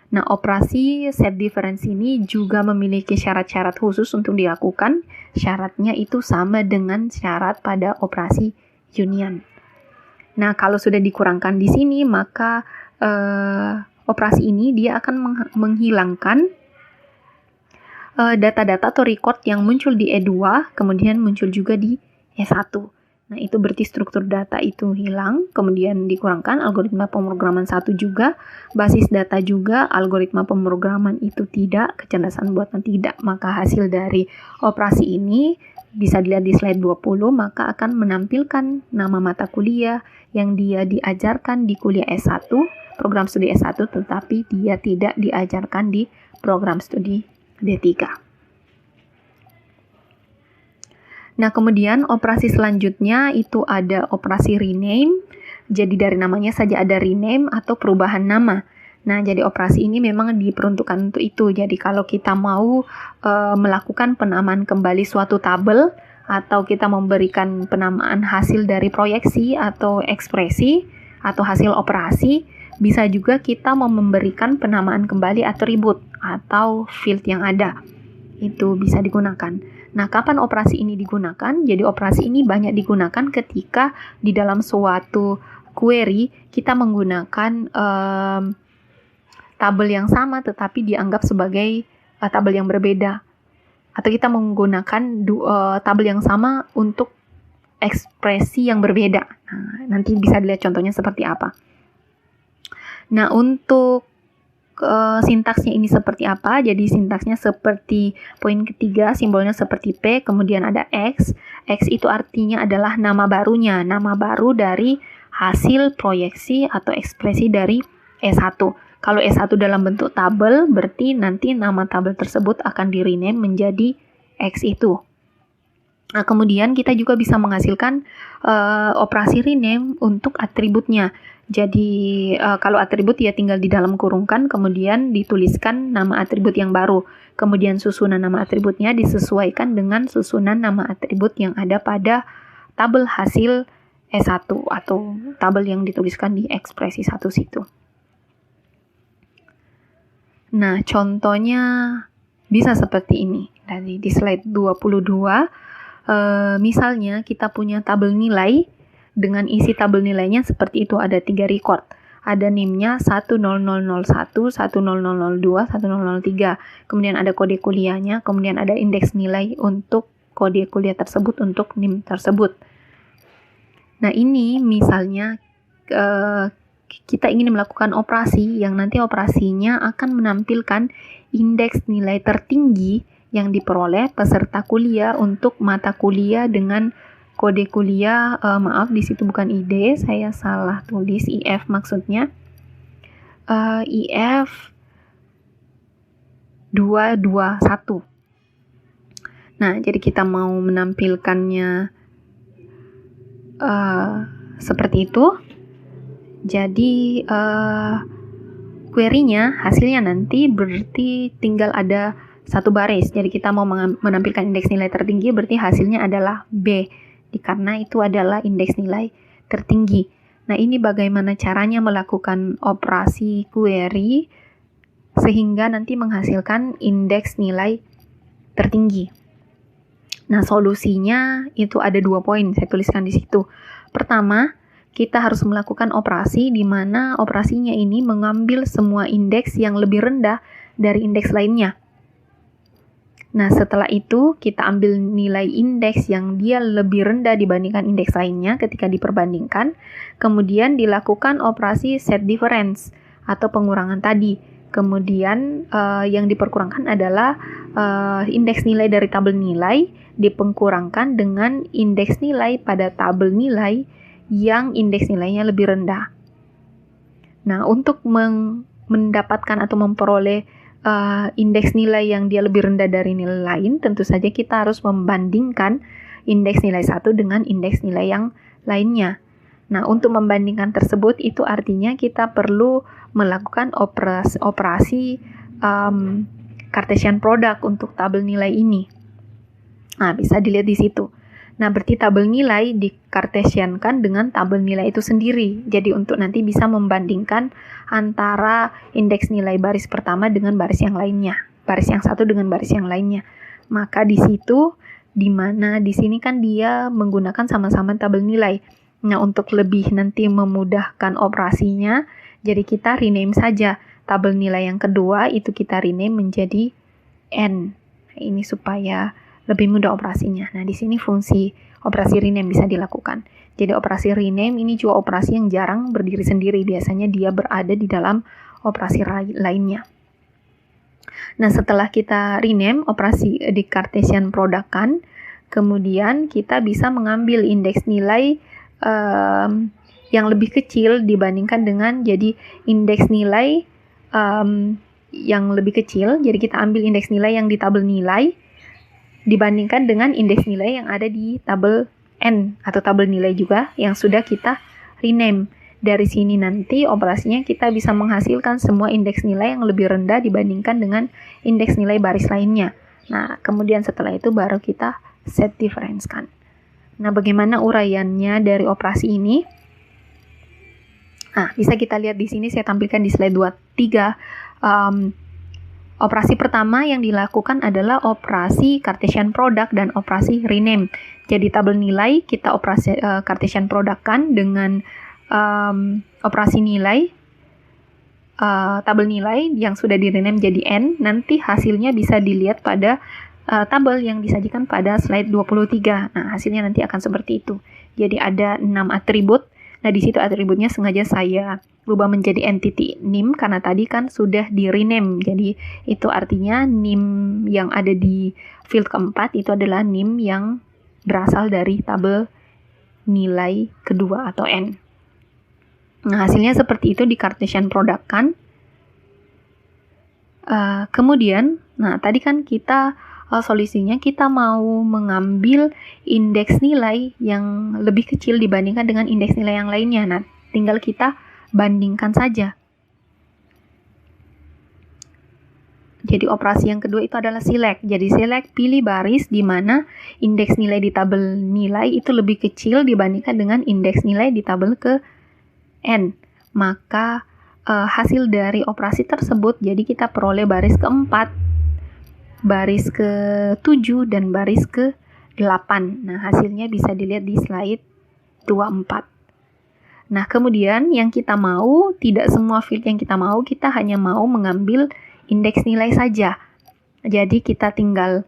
Nah, operasi set difference ini juga memiliki syarat-syarat khusus untuk dilakukan. Syaratnya itu sama dengan syarat pada operasi union. Nah, kalau sudah dikurangkan di sini, maka operasi ini dia akan menghilangkan data-data atau record yang muncul di E2, kemudian muncul juga di E1. Nah, itu berarti struktur data itu hilang, kemudian dikurangkan, algoritma pemrograman 1 juga, basis data juga, algoritma pemrograman itu tidak, kecerdasan buatan tidak. Maka hasil dari operasi ini bisa dilihat di slide 20, maka akan menampilkan nama mata kuliah yang dia diajarkan di kuliah S1, program studi S1, tetapi dia tidak diajarkan di program studi D3. Nah, kemudian operasi selanjutnya itu ada operasi rename. Jadi dari namanya saja ada rename atau perubahan nama. Nah, jadi operasi ini memang diperuntukkan untuk itu. Jadi kalau kita mau melakukan penamaan kembali suatu tabel, atau kita memberikan penamaan hasil dari proyeksi atau ekspresi atau hasil operasi, bisa juga kita mau memberikan penamaan kembali atribut atau field yang ada. Itu bisa digunakan. Nah, kapan operasi ini digunakan? Jadi operasi ini banyak digunakan ketika di dalam suatu query kita menggunakan tabel yang sama tetapi dianggap sebagai tabel yang berbeda. Atau kita menggunakan tabel yang sama untuk ekspresi yang berbeda. Nah, nanti bisa dilihat contohnya seperti apa. Nah, untuk sintaksnya ini seperti apa? Jadi sintaksnya seperti poin ketiga, simbolnya seperti P, kemudian ada X. X itu artinya adalah nama barunya, nama baru dari hasil proyeksi atau ekspresi dari S1. Kalau S1 dalam bentuk tabel, berarti nanti nama tabel tersebut akan di-rename menjadi X itu. Nah, kemudian kita juga bisa menghasilkan operasi rename untuk atributnya. Jadi kalau atribut ya tinggal di dalam kurungkan, kemudian dituliskan nama atribut yang baru. Kemudian susunan nama atributnya disesuaikan dengan susunan nama atribut yang ada pada tabel hasil S1 atau tabel yang dituliskan di ekspresi 1 situ. Nah, contohnya bisa seperti ini. Di slide 22, misalnya kita punya tabel nilai dengan isi tabel nilainya seperti itu, ada 3 record. Ada NIM-nya 10001, 10002, 10003. Kemudian ada kode kuliahnya, kemudian ada indeks nilai untuk kode kuliah tersebut untuk NIM tersebut. Nah, ini misalnya kita ingin melakukan operasi yang nanti operasinya akan menampilkan indeks nilai tertinggi yang diperoleh peserta kuliah untuk mata kuliah dengan kode kuliah, maaf di situ bukan ID, saya salah tulis, IF maksudnya. IF 221. Nah, jadi kita mau menampilkannya seperti itu. Jadi query-nya, hasilnya nanti berarti tinggal ada satu baris. Jadi kita mau menampilkan indeks nilai tertinggi, berarti hasilnya adalah B. Karena itu adalah indeks nilai tertinggi. Nah, ini bagaimana caranya melakukan operasi query sehingga nanti menghasilkan indeks nilai tertinggi. Nah, solusinya itu ada 2 poin, saya tuliskan di situ. Pertama, kita harus melakukan operasi di mana operasinya ini mengambil semua indeks yang lebih rendah dari indeks lainnya. Nah, setelah itu kita ambil nilai indeks yang dia lebih rendah dibandingkan indeks lainnya ketika diperbandingkan. Kemudian dilakukan operasi set difference atau pengurangan tadi. Kemudian yang diperkurangkan adalah indeks nilai dari tabel nilai diperkurangkan dengan indeks nilai pada tabel nilai yang indeks nilainya lebih rendah. Nah, untuk mendapatkan atau memperoleh indeks nilai yang dia lebih rendah dari nilai lain, tentu saja kita harus membandingkan indeks nilai satu dengan indeks nilai yang lainnya. Nah, untuk membandingkan tersebut itu artinya kita perlu melakukan operasi Cartesian product untuk tabel nilai ini. Nah, bisa dilihat di situ. Nah, berarti tabel nilai di-Cartesiankan dengan tabel nilai itu sendiri. Jadi untuk nanti bisa membandingkan antara indeks nilai baris pertama dengan baris yang lainnya. Baris yang satu dengan baris yang lainnya. Maka di situ, di mana di sini kan dia menggunakan sama-sama tabel nilai. Nah, untuk lebih nanti memudahkan operasinya, jadi kita rename saja. Tabel nilai yang kedua itu kita rename menjadi N. Ini supaya lebih mudah operasinya. Nah, di sini fungsi operasi rename bisa dilakukan. Jadi operasi rename ini juga operasi yang jarang berdiri sendiri. Biasanya dia berada di dalam operasi lainnya. Nah, setelah kita rename operasi di Cartesian product kan, kemudian kita bisa mengambil indeks nilai yang lebih kecil dibandingkan dengan jadi indeks nilai yang lebih kecil. Jadi kita ambil indeks nilai yang di tabel nilai dibandingkan dengan indeks nilai yang ada di tabel N atau tabel nilai juga yang sudah kita rename. Dari sini nanti operasinya kita bisa menghasilkan semua indeks nilai yang lebih rendah dibandingkan dengan indeks nilai baris lainnya. Nah, kemudian setelah itu baru kita set difference kan. Nah, bagaimana uraiannya dari operasi ini? Nah, bisa kita lihat di sini, saya tampilkan di slide 23. Operasi pertama yang dilakukan adalah operasi Cartesian product dan operasi rename. Jadi tabel nilai kita operasi Cartesian product kan dengan operasi nilai, tabel nilai yang sudah di rename jadi N. Nanti hasilnya bisa dilihat pada tabel yang disajikan pada slide 23. Nah, hasilnya nanti akan seperti itu. Jadi ada 6 atribut. Nah, di situ atributnya sengaja saya rubah menjadi entity nim karena tadi kan sudah di rename. Jadi itu artinya nim yang ada di field keempat itu adalah nim yang berasal dari tabel nilai kedua atau N. Nah, hasilnya seperti itu di Cartesian product kan. Kemudian, nah tadi kan kita solusinya kita mau mengambil indeks nilai yang lebih kecil dibandingkan dengan indeks nilai yang lainnya. Nah, tinggal kita bandingkan saja. Jadi operasi yang kedua itu adalah select. Jadi select pilih baris di mana indeks nilai di tabel nilai itu lebih kecil dibandingkan dengan indeks nilai di tabel ke N. Maka hasil dari operasi tersebut jadi kita peroleh baris keempat, baris ke-7 dan baris ke-8. Nah, hasilnya bisa dilihat di slide 24. Nah, kemudian yang kita mau, tidak semua field yang kita mau, kita hanya mau mengambil indeks nilai saja. Jadi kita tinggal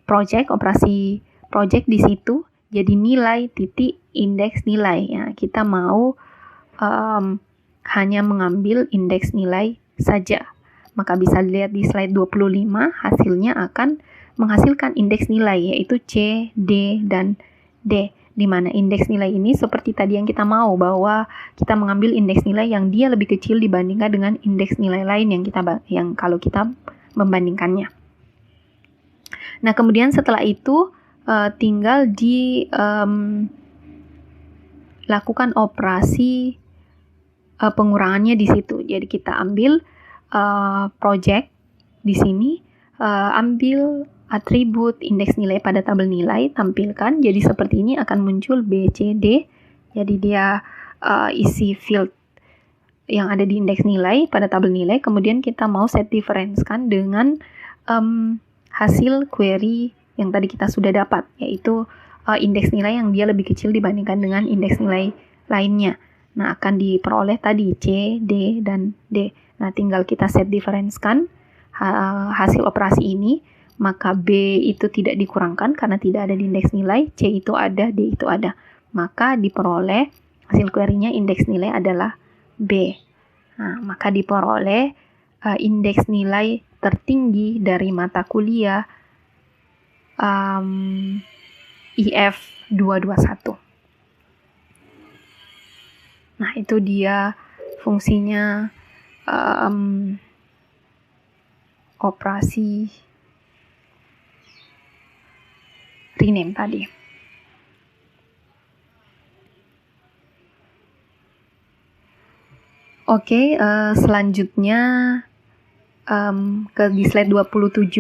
operasi project di situ, jadi nilai titik indeks nilai. Ya, kita mau hanya mengambil indeks nilai saja. Maka bisa dilihat di slide 25, hasilnya akan menghasilkan indeks nilai, yaitu C, D, dan D. Di mana indeks nilai ini seperti tadi yang kita mau, bahwa kita mengambil indeks nilai yang dia lebih kecil dibandingkan dengan indeks nilai lain yang kalau kita membandingkannya. Nah, kemudian setelah itu tinggal dilakukan operasi pengurangannya di situ. Jadi kita ambil project di sini, ambil atribut indeks nilai pada tabel nilai, tampilkan. Jadi seperti ini akan muncul B, C, D. Jadi dia isi field yang ada di indeks nilai pada tabel nilai. Kemudian kita mau set difference kan dengan hasil query yang tadi kita sudah dapat, yaitu indeks nilai yang dia lebih kecil dibandingkan dengan indeks nilai lainnya. Nah, akan diperoleh tadi C, D, dan D. Nah, tinggal kita set difference kan hasil operasi ini, maka B itu tidak dikurangkan karena tidak ada di indeks nilai, C itu ada, D itu ada. Maka diperoleh hasil query-nya indeks nilai adalah B. Nah, maka diperoleh indeks nilai tertinggi dari mata kuliah IF 221. Nah, itu dia fungsinya operasi rename tadi. Oke, selanjutnya di slide 27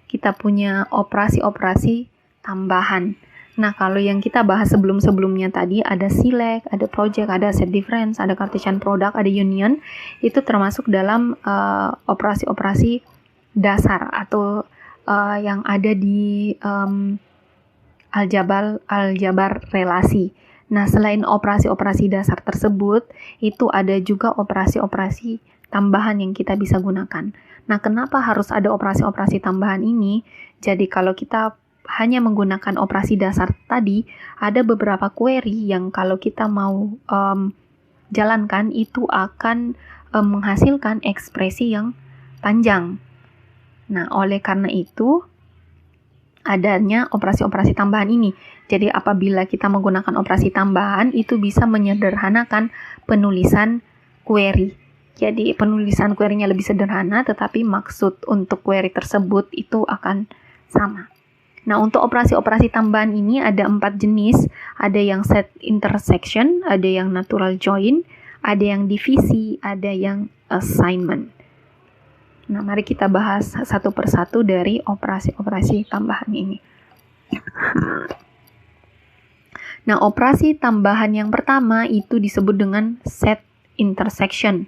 kita punya operasi-operasi tambahan. Nah, kalau yang kita bahas sebelum-sebelumnya tadi ada select, ada project, ada set difference, ada Cartesian product, ada union, itu termasuk dalam operasi-operasi dasar atau yang ada di aljabar relasi. Nah, selain operasi-operasi dasar tersebut, itu ada juga operasi-operasi tambahan yang kita bisa gunakan. Nah, kenapa harus ada operasi-operasi tambahan ini? Jadi, kalau kita hanya menggunakan operasi dasar tadi, ada beberapa query yang kalau kita mau jalankan, itu akan menghasilkan ekspresi yang panjang. Nah, oleh karena itu, adanya operasi-operasi tambahan ini. Jadi apabila kita menggunakan operasi tambahan, itu bisa menyederhanakan penulisan query. Jadi penulisan query-nya lebih sederhana, tetapi maksud untuk query tersebut itu akan sama. Nah, untuk operasi-operasi tambahan ini ada 4 jenis. Ada yang set intersection, ada yang natural join, ada yang divisi, ada yang assignment. Nah, mari kita bahas satu persatu dari operasi-operasi tambahan ini. Nah, operasi tambahan yang pertama itu disebut dengan set intersection.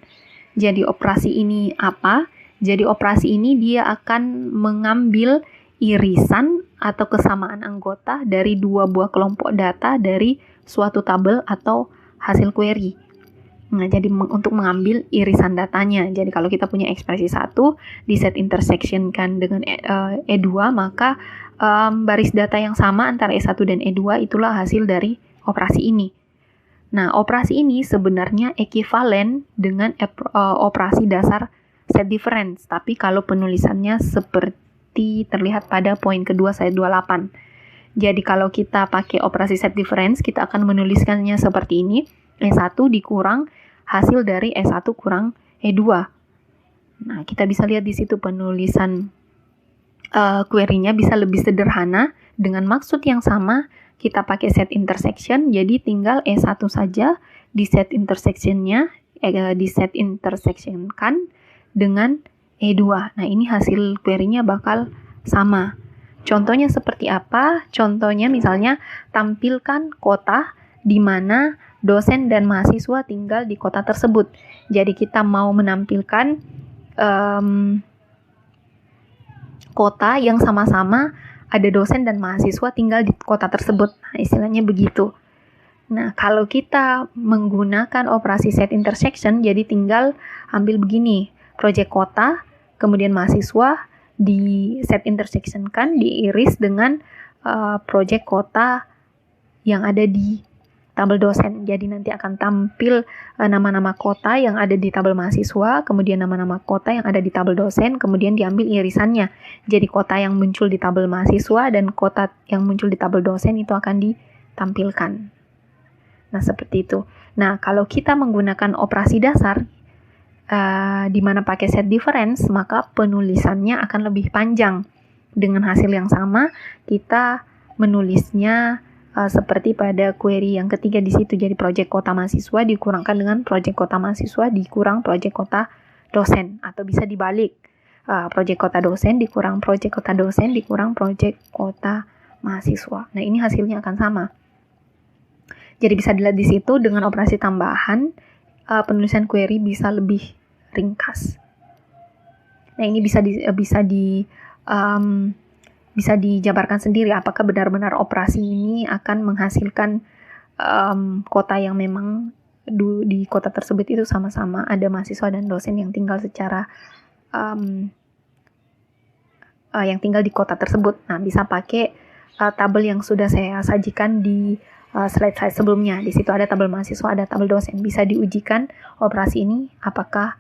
Jadi, operasi ini apa? Jadi, operasi ini dia akan mengambil irisan atau kesamaan anggota dari dua buah kelompok data dari suatu tabel atau hasil query. Nah, jadi untuk mengambil irisan datanya. Jadi kalau kita punya ekspresi 1 di set intersection kan dengan E2, maka baris data yang sama antara E1 dan E2 itulah hasil dari operasi ini. Nah, operasi ini sebenarnya ekivalen dengan operasi dasar set difference, tapi kalau penulisannya seperti terlihat pada poin kedua slide 28. Jadi kalau kita pakai operasi set difference, kita akan menuliskannya seperti ini. E1 dikurang hasil dari E1 kurang E2. Nah, kita bisa lihat di situ penulisan query-nya bisa lebih sederhana dengan maksud yang sama. Kita pakai set intersection, jadi tinggal E1 saja di set intersection-nya, di set intersection kan dengan E2. Nah, ini hasil query-nya bakal sama. Contohnya seperti apa? Contohnya misalnya tampilkan kota di mana dosen dan mahasiswa tinggal di kota tersebut. Jadi kita mau menampilkan kota yang sama-sama ada dosen dan mahasiswa tinggal di kota tersebut. Nah, istilahnya begitu. Nah, kalau kita menggunakan operasi set intersection, jadi tinggal ambil begini, project kota, kemudian mahasiswa di set intersection kan, diiris dengan project kota yang ada di tabel dosen. Jadi nanti akan tampil nama-nama kota yang ada di tabel mahasiswa, kemudian nama-nama kota yang ada di tabel dosen, kemudian diambil irisannya. Jadi kota yang muncul di tabel mahasiswa dan kota yang muncul di tabel dosen itu akan ditampilkan. Nah, seperti itu. Nah, kalau kita menggunakan operasi dasar, di mana pakai set difference, maka penulisannya akan lebih panjang. Dengan hasil yang sama, kita menulisnya seperti pada query yang ketiga di situ. Jadi project kota mahasiswa dikurangkan dengan project kota mahasiswa dikurang project kota dosen, atau bisa dibalik, project kota dosen dikurang project kota dosen dikurang project kota mahasiswa. Nah, ini hasilnya akan sama. Jadi bisa dilihat di situ dengan operasi tambahan penulisan query bisa lebih ringkas. Nah, ini bisa dijabarkan sendiri apakah benar-benar operasi ini akan menghasilkan kota yang memang di kota tersebut itu sama-sama ada mahasiswa dan dosen yang tinggal secara yang tinggal di kota tersebut. Nah, bisa pakai tabel yang sudah saya sajikan di slide-slide sebelumnya. Di situ ada tabel mahasiswa, ada tabel dosen. Bisa diujikan operasi ini apakah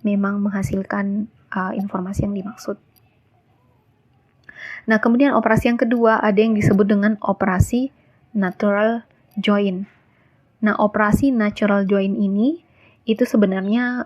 memang menghasilkan informasi yang dimaksud. Nah, kemudian operasi yang kedua ada yang disebut dengan operasi natural join. Nah, operasi natural join ini itu sebenarnya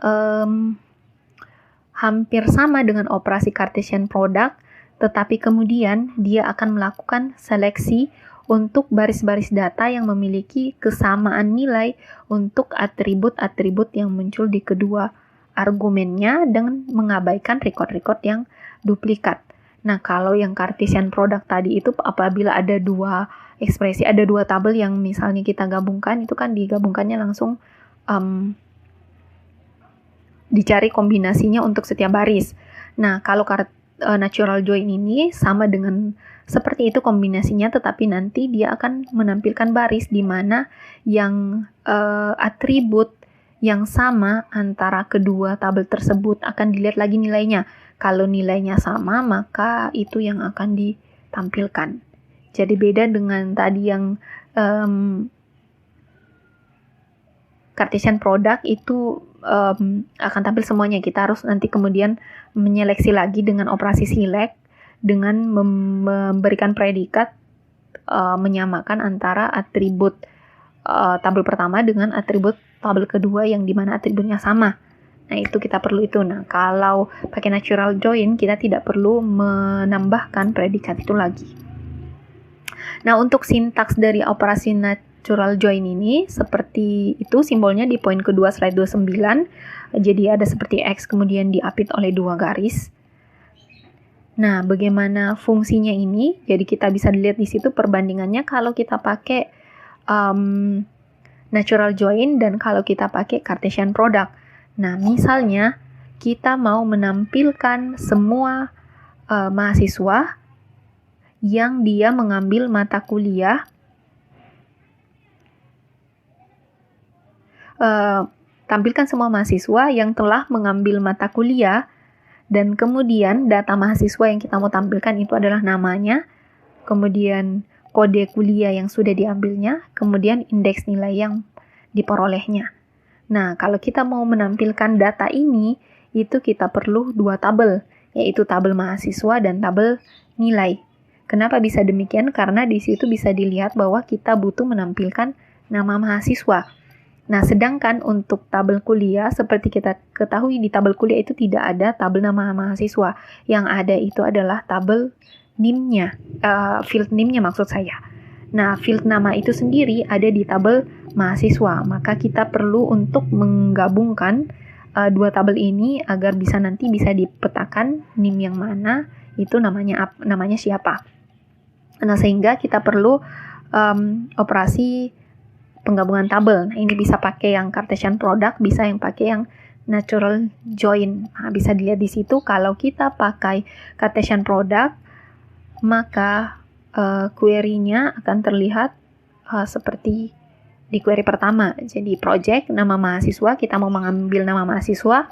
hampir sama dengan operasi Cartesian product, tetapi kemudian dia akan melakukan seleksi untuk baris-baris data yang memiliki kesamaan nilai untuk atribut-atribut yang muncul di kedua argumennya dengan mengabaikan record-record yang duplikat. Nah, kalau yang Cartesian product tadi itu apabila ada dua ekspresi, ada dua tabel yang misalnya kita gabungkan, itu kan digabungkannya langsung dicari kombinasinya untuk setiap baris. Nah, kalau natural join ini sama dengan seperti itu kombinasinya, tetapi nanti dia akan menampilkan baris di mana yang atribut yang sama antara kedua tabel tersebut akan dilihat lagi nilainya. Kalau nilainya sama, maka itu yang akan ditampilkan. Jadi beda dengan tadi yang Cartesian product itu akan tampil semuanya. Kita harus nanti kemudian menyeleksi lagi dengan operasi select dengan memberikan predikat menyamakan antara atribut tabel pertama dengan atribut tabel kedua yang dimana atributnya sama. Nah, itu kita perlu itu. Nah, kalau pakai natural join, kita tidak perlu menambahkan predikat itu lagi. Nah, untuk sintaks dari operasi natural join ini, seperti itu simbolnya di poin kedua slide 29. Jadi ada seperti X kemudian diapit oleh dua garis. Nah, bagaimana fungsinya ini? Jadi kita bisa lihat di situ perbandingannya kalau kita pakai natural join dan kalau kita pakai Cartesian product. Nah, misalnya kita mau menampilkan semua mahasiswa yang dia mengambil mata kuliah tampilkan semua mahasiswa yang telah mengambil mata kuliah dan kemudian data mahasiswa yang kita mau tampilkan itu adalah namanya, kemudian kode kuliah yang sudah diambilnya, kemudian indeks nilai yang diperolehnya. Nah, kalau kita mau menampilkan data ini, itu kita perlu dua tabel, yaitu tabel mahasiswa dan tabel nilai. Kenapa bisa demikian? Karena di situ bisa dilihat bahwa kita butuh menampilkan nama mahasiswa. Nah, sedangkan untuk tabel kuliah, seperti kita ketahui di tabel kuliah itu tidak ada tabel nama mahasiswa. Yang ada itu adalah tabel NIM-nya, field NIM-nya maksud saya. Nah, field nama itu sendiri ada di tabel mahasiswa. Maka kita perlu untuk menggabungkan dua tabel ini agar bisa nanti bisa dipetakan NIM yang mana, itu namanya siapa. Nah, sehingga kita perlu operasi penggabungan tabel. Nah, ini bisa pakai yang Cartesian product, bisa yang pakai yang natural join. Nah, bisa dilihat di situ kalau kita pakai Cartesian product, maka query-nya akan terlihat seperti di query pertama. Jadi project, nama mahasiswa, kita mau mengambil nama mahasiswa,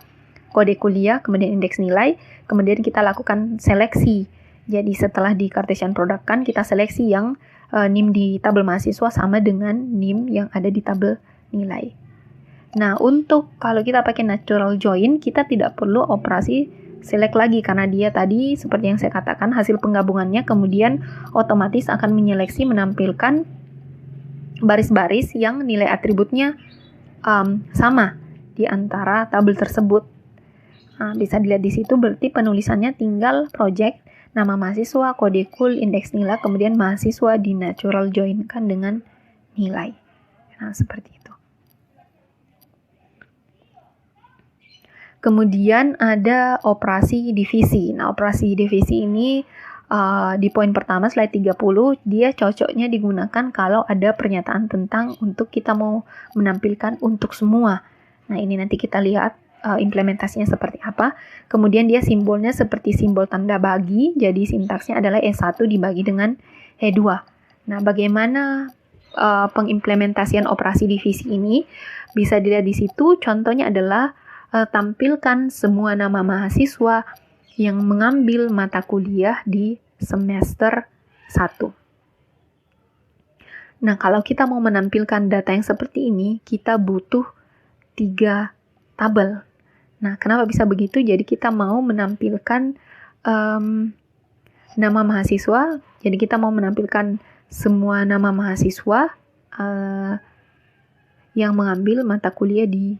kode kuliah, kemudian indeks nilai, kemudian kita lakukan seleksi. Jadi setelah di Cartesian product kan kita seleksi yang NIM di tabel mahasiswa sama dengan NIM yang ada di tabel nilai. Nah, untuk kalau kita pakai natural join, kita tidak perlu operasi select lagi karena dia tadi seperti yang saya katakan hasil penggabungannya kemudian otomatis akan menyeleksi menampilkan baris-baris yang nilai atributnya sama di antara tabel tersebut. Nah, bisa dilihat di situ berarti penulisannya tinggal project, nama mahasiswa, kode kul, indeks nilai, kemudian mahasiswa di natural join kan dengan nilai. Nah, seperti itu. Kemudian ada operasi divisi. Nah, operasi divisi ini di poin pertama slide 30, dia cocoknya digunakan kalau ada pernyataan tentang untuk kita mau menampilkan untuk semua. Nah, ini nanti kita lihat implementasinya seperti apa. Kemudian dia simbolnya seperti simbol tanda bagi, jadi sintaksnya adalah E1 dibagi dengan E2. Nah, bagaimana pengimplementasian operasi divisi ini? Bisa dilihat di situ, contohnya adalah tampilkan semua nama mahasiswa yang mengambil mata kuliah di semester 1. Nah, kalau kita mau menampilkan data yang seperti ini, kita butuh 3 tabel. Nah, kenapa bisa begitu? Jadi kita mau menampilkan nama mahasiswa, jadi kita mau menampilkan semua nama mahasiswa yang mengambil mata kuliah di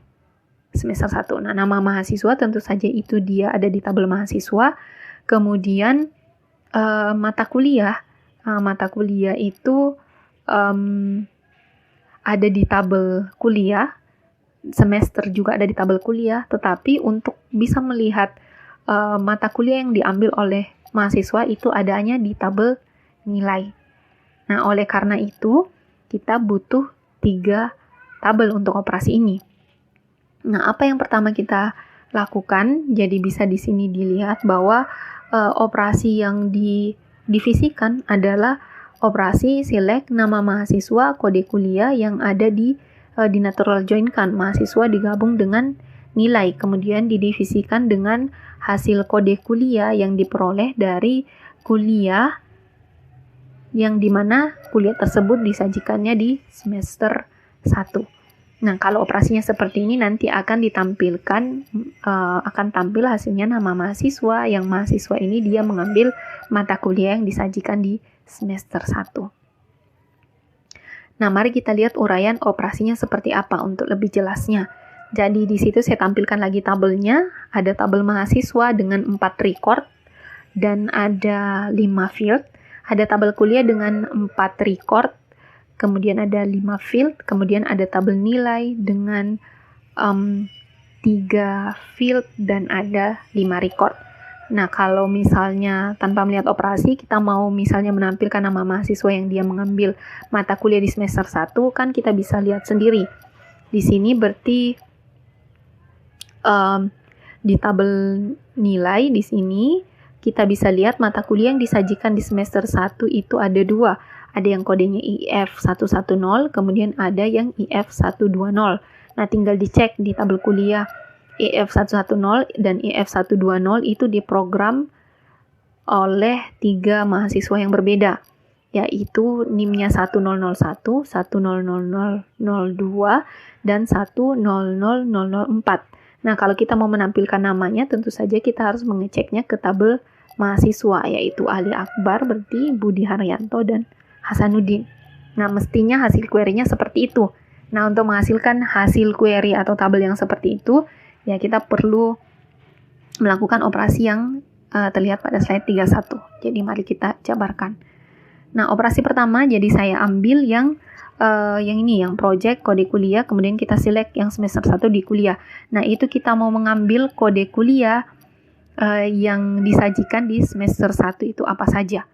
semester 1. Nah, nama mahasiswa tentu saja itu dia ada di tabel mahasiswa. Kemudian mata kuliah itu ada di tabel kuliah, semester juga ada di tabel kuliah, tetapi untuk bisa melihat mata kuliah yang diambil oleh mahasiswa itu adanya di tabel nilai. Nah, oleh karena itu, kita butuh 3 tabel untuk operasi ini. Nah, apa yang pertama kita lakukan? Jadi bisa di sini dilihat bahwa operasi yang didivisikan adalah operasi select nama mahasiswa kode kuliah yang ada di natural join-kan. Mahasiswa digabung dengan nilai, kemudian didivisikan dengan hasil kode kuliah yang diperoleh dari kuliah yang dimana kuliah tersebut disajikannya di semester 1. Nah, kalau operasinya seperti ini nanti akan ditampilkan, akan tampil hasilnya nama mahasiswa, yang mahasiswa ini dia mengambil mata kuliah yang disajikan di semester 1. Nah, mari kita lihat uraian operasinya seperti apa untuk lebih jelasnya. Jadi di situ saya tampilkan lagi tabelnya, ada tabel mahasiswa dengan 4 record dan ada 5 field, ada tabel kuliah dengan 4 record, kemudian ada 5 field, kemudian ada tabel nilai dengan 3 field dan ada 5 record. Nah, kalau misalnya tanpa melihat operasi, kita mau misalnya menampilkan nama mahasiswa yang dia mengambil mata kuliah di semester 1, kan kita bisa lihat sendiri. Di sini berarti di tabel nilai di sini kita bisa lihat mata kuliah yang disajikan di semester 1 itu ada 2. Ada yang kodenya IF110, kemudian ada yang IF120. Nah, tinggal dicek di tabel kuliah IF110 dan IF120 itu diprogram oleh 3 mahasiswa yang berbeda, yaitu NIM-nya 1001, 100002, dan 100004. Nah, kalau kita mau menampilkan namanya, tentu saja kita harus mengeceknya ke tabel mahasiswa, yaitu Ali Akbar, berarti Budi Haryanto, dan Hasanuddin. Nah, mestinya hasil query-nya seperti itu. Nah, untuk menghasilkan hasil query atau tabel yang seperti itu, ya kita perlu melakukan operasi yang terlihat pada slide 31. Jadi, mari kita jabarkan. Nah, operasi pertama, jadi saya ambil yang ini, yang project, kode kuliah, kemudian kita select yang semester 1 di kuliah. Nah, itu kita mau mengambil kode kuliah yang disajikan di semester 1 itu apa saja.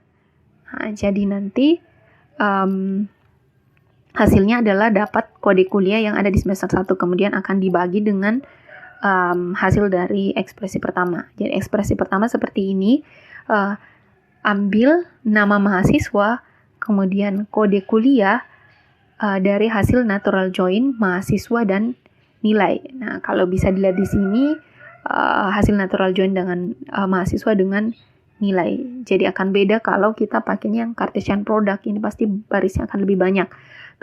Nah, jadi nanti hasilnya adalah dapat kode kuliah yang ada di semester 1, kemudian akan dibagi dengan hasil dari ekspresi pertama. Jadi ekspresi pertama seperti ini, ambil nama mahasiswa, kemudian kode kuliah dari hasil natural join mahasiswa dan nilai. Nah, kalau bisa dilihat di sini hasil natural join dengan mahasiswa dengan nilai. Jadi akan beda kalau kita pakainya yang Cartesian product, ini pasti barisnya akan lebih banyak.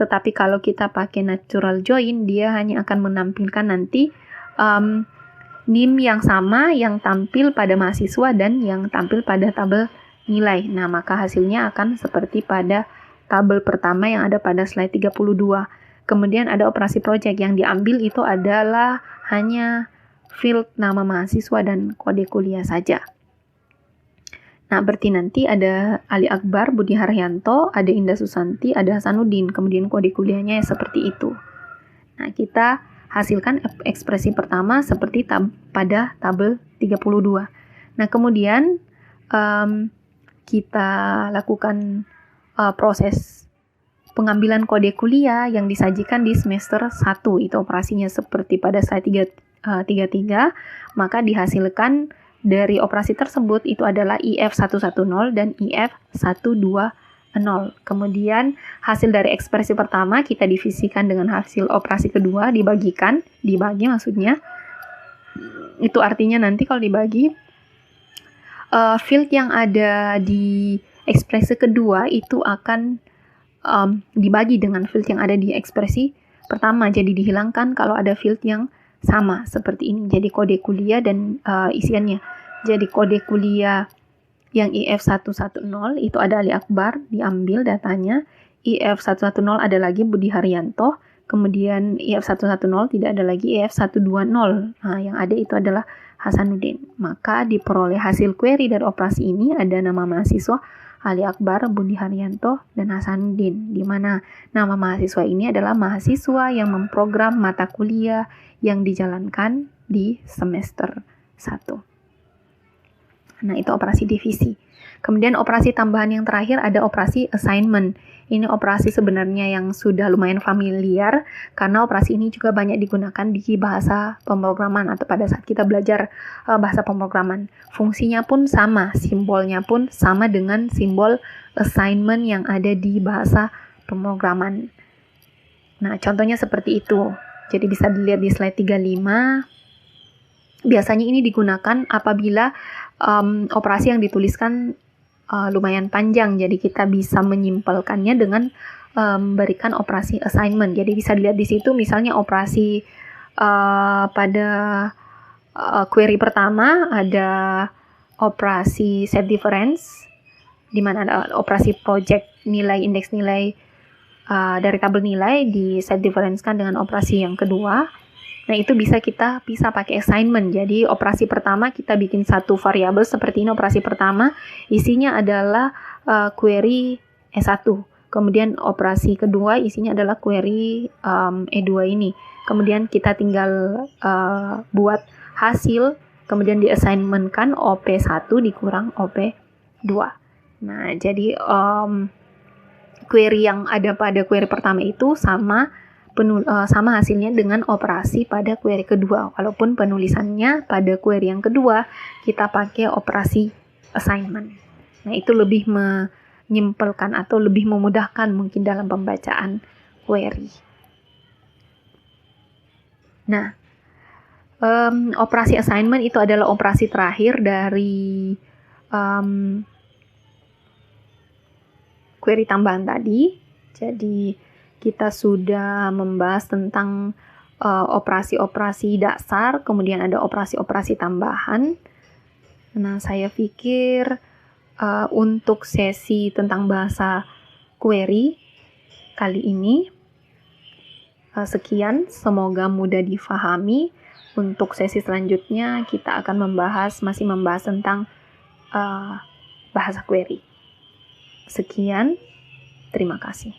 Tetapi kalau kita pakai natural join, dia hanya akan menampilkan nanti NIM yang sama yang tampil pada mahasiswa dan yang tampil pada tabel nilai. Nah, maka hasilnya akan seperti pada tabel pertama yang ada pada slide 32. Kemudian ada operasi project, yang diambil itu adalah hanya field nama mahasiswa dan kode kuliah saja. Nah, berarti nanti ada Ali Akbar, Budi Haryanto, ada Indah Susanti, ada Hasanuddin, kemudian kode kuliahnya seperti itu. Nah, kita hasilkan ekspresi pertama seperti pada tabel 32. Nah, kemudian kita lakukan proses pengambilan kode kuliah yang disajikan di semester 1. Itu operasinya seperti pada slide 33, maka dihasilkan dari operasi tersebut itu adalah IF110 dan IF120. Kemudian hasil dari ekspresi pertama kita divisikan dengan hasil operasi kedua, dibagi maksudnya. Itu artinya nanti kalau dibagi, field yang ada di ekspresi kedua itu akan dibagi dengan field yang ada di ekspresi pertama. Jadi dihilangkan kalau ada field yang sama seperti ini. Jadi kode kuliah dan isiannya. Jadi kode kuliah yang IF110 itu ada Ali Akbar, diambil datanya. IF110 ada lagi Budi Haryanto. Kemudian IF110 tidak ada lagi, IF120. Nah, yang ada itu adalah Hasanuddin. Maka diperoleh hasil query dari operasi ini ada nama mahasiswa Ali Akbar, Budi Haryanto, dan Hasanuddin. Di mana nama mahasiswa ini adalah mahasiswa yang memprogram mata kuliah yang dijalankan di semester 1. Nah, itu operasi divisi. Kemudian operasi tambahan yang terakhir ada operasi assignment. Ini operasi sebenarnya yang sudah lumayan familiar karena operasi ini juga banyak digunakan di bahasa pemrograman atau pada saat kita belajar bahasa pemrograman. Fungsinya pun sama, simbolnya pun sama dengan simbol assignment yang ada di bahasa pemrograman. Nah, contohnya seperti itu. Jadi bisa dilihat di slide 35. Biasanya ini digunakan apabila operasi yang dituliskan lumayan panjang, jadi kita bisa menyimpelkannya dengan memberikan operasi assignment. Jadi bisa dilihat di situ misalnya operasi pada query pertama ada operasi set difference, di mana ada operasi project nilai, indeks nilai dari tabel nilai di set difference-kan dengan operasi yang kedua. Nah, itu bisa kita pakai assignment. Jadi operasi pertama kita bikin satu variabel seperti ini, operasi pertama isinya adalah query E1. Kemudian operasi kedua isinya adalah query E2 ini. Kemudian kita tinggal buat hasil, kemudian di-assignment-kan OP1 dikurang OP2. Nah, jadi query yang ada pada query pertama itu sama hasilnya dengan operasi pada query kedua. Walaupun penulisannya pada query yang kedua kita pakai operasi assignment. Nah, itu lebih menyimpelkan atau lebih memudahkan mungkin dalam pembacaan query. Nah, operasi assignment itu adalah operasi terakhir dari query tambahan tadi. Jadi kita sudah membahas tentang operasi-operasi dasar, kemudian ada operasi-operasi tambahan. Nah, saya pikir untuk sesi tentang bahasa query kali ini sekian, semoga mudah difahami. Untuk sesi selanjutnya kita akan masih membahas tentang bahasa query. Sekian, terima kasih.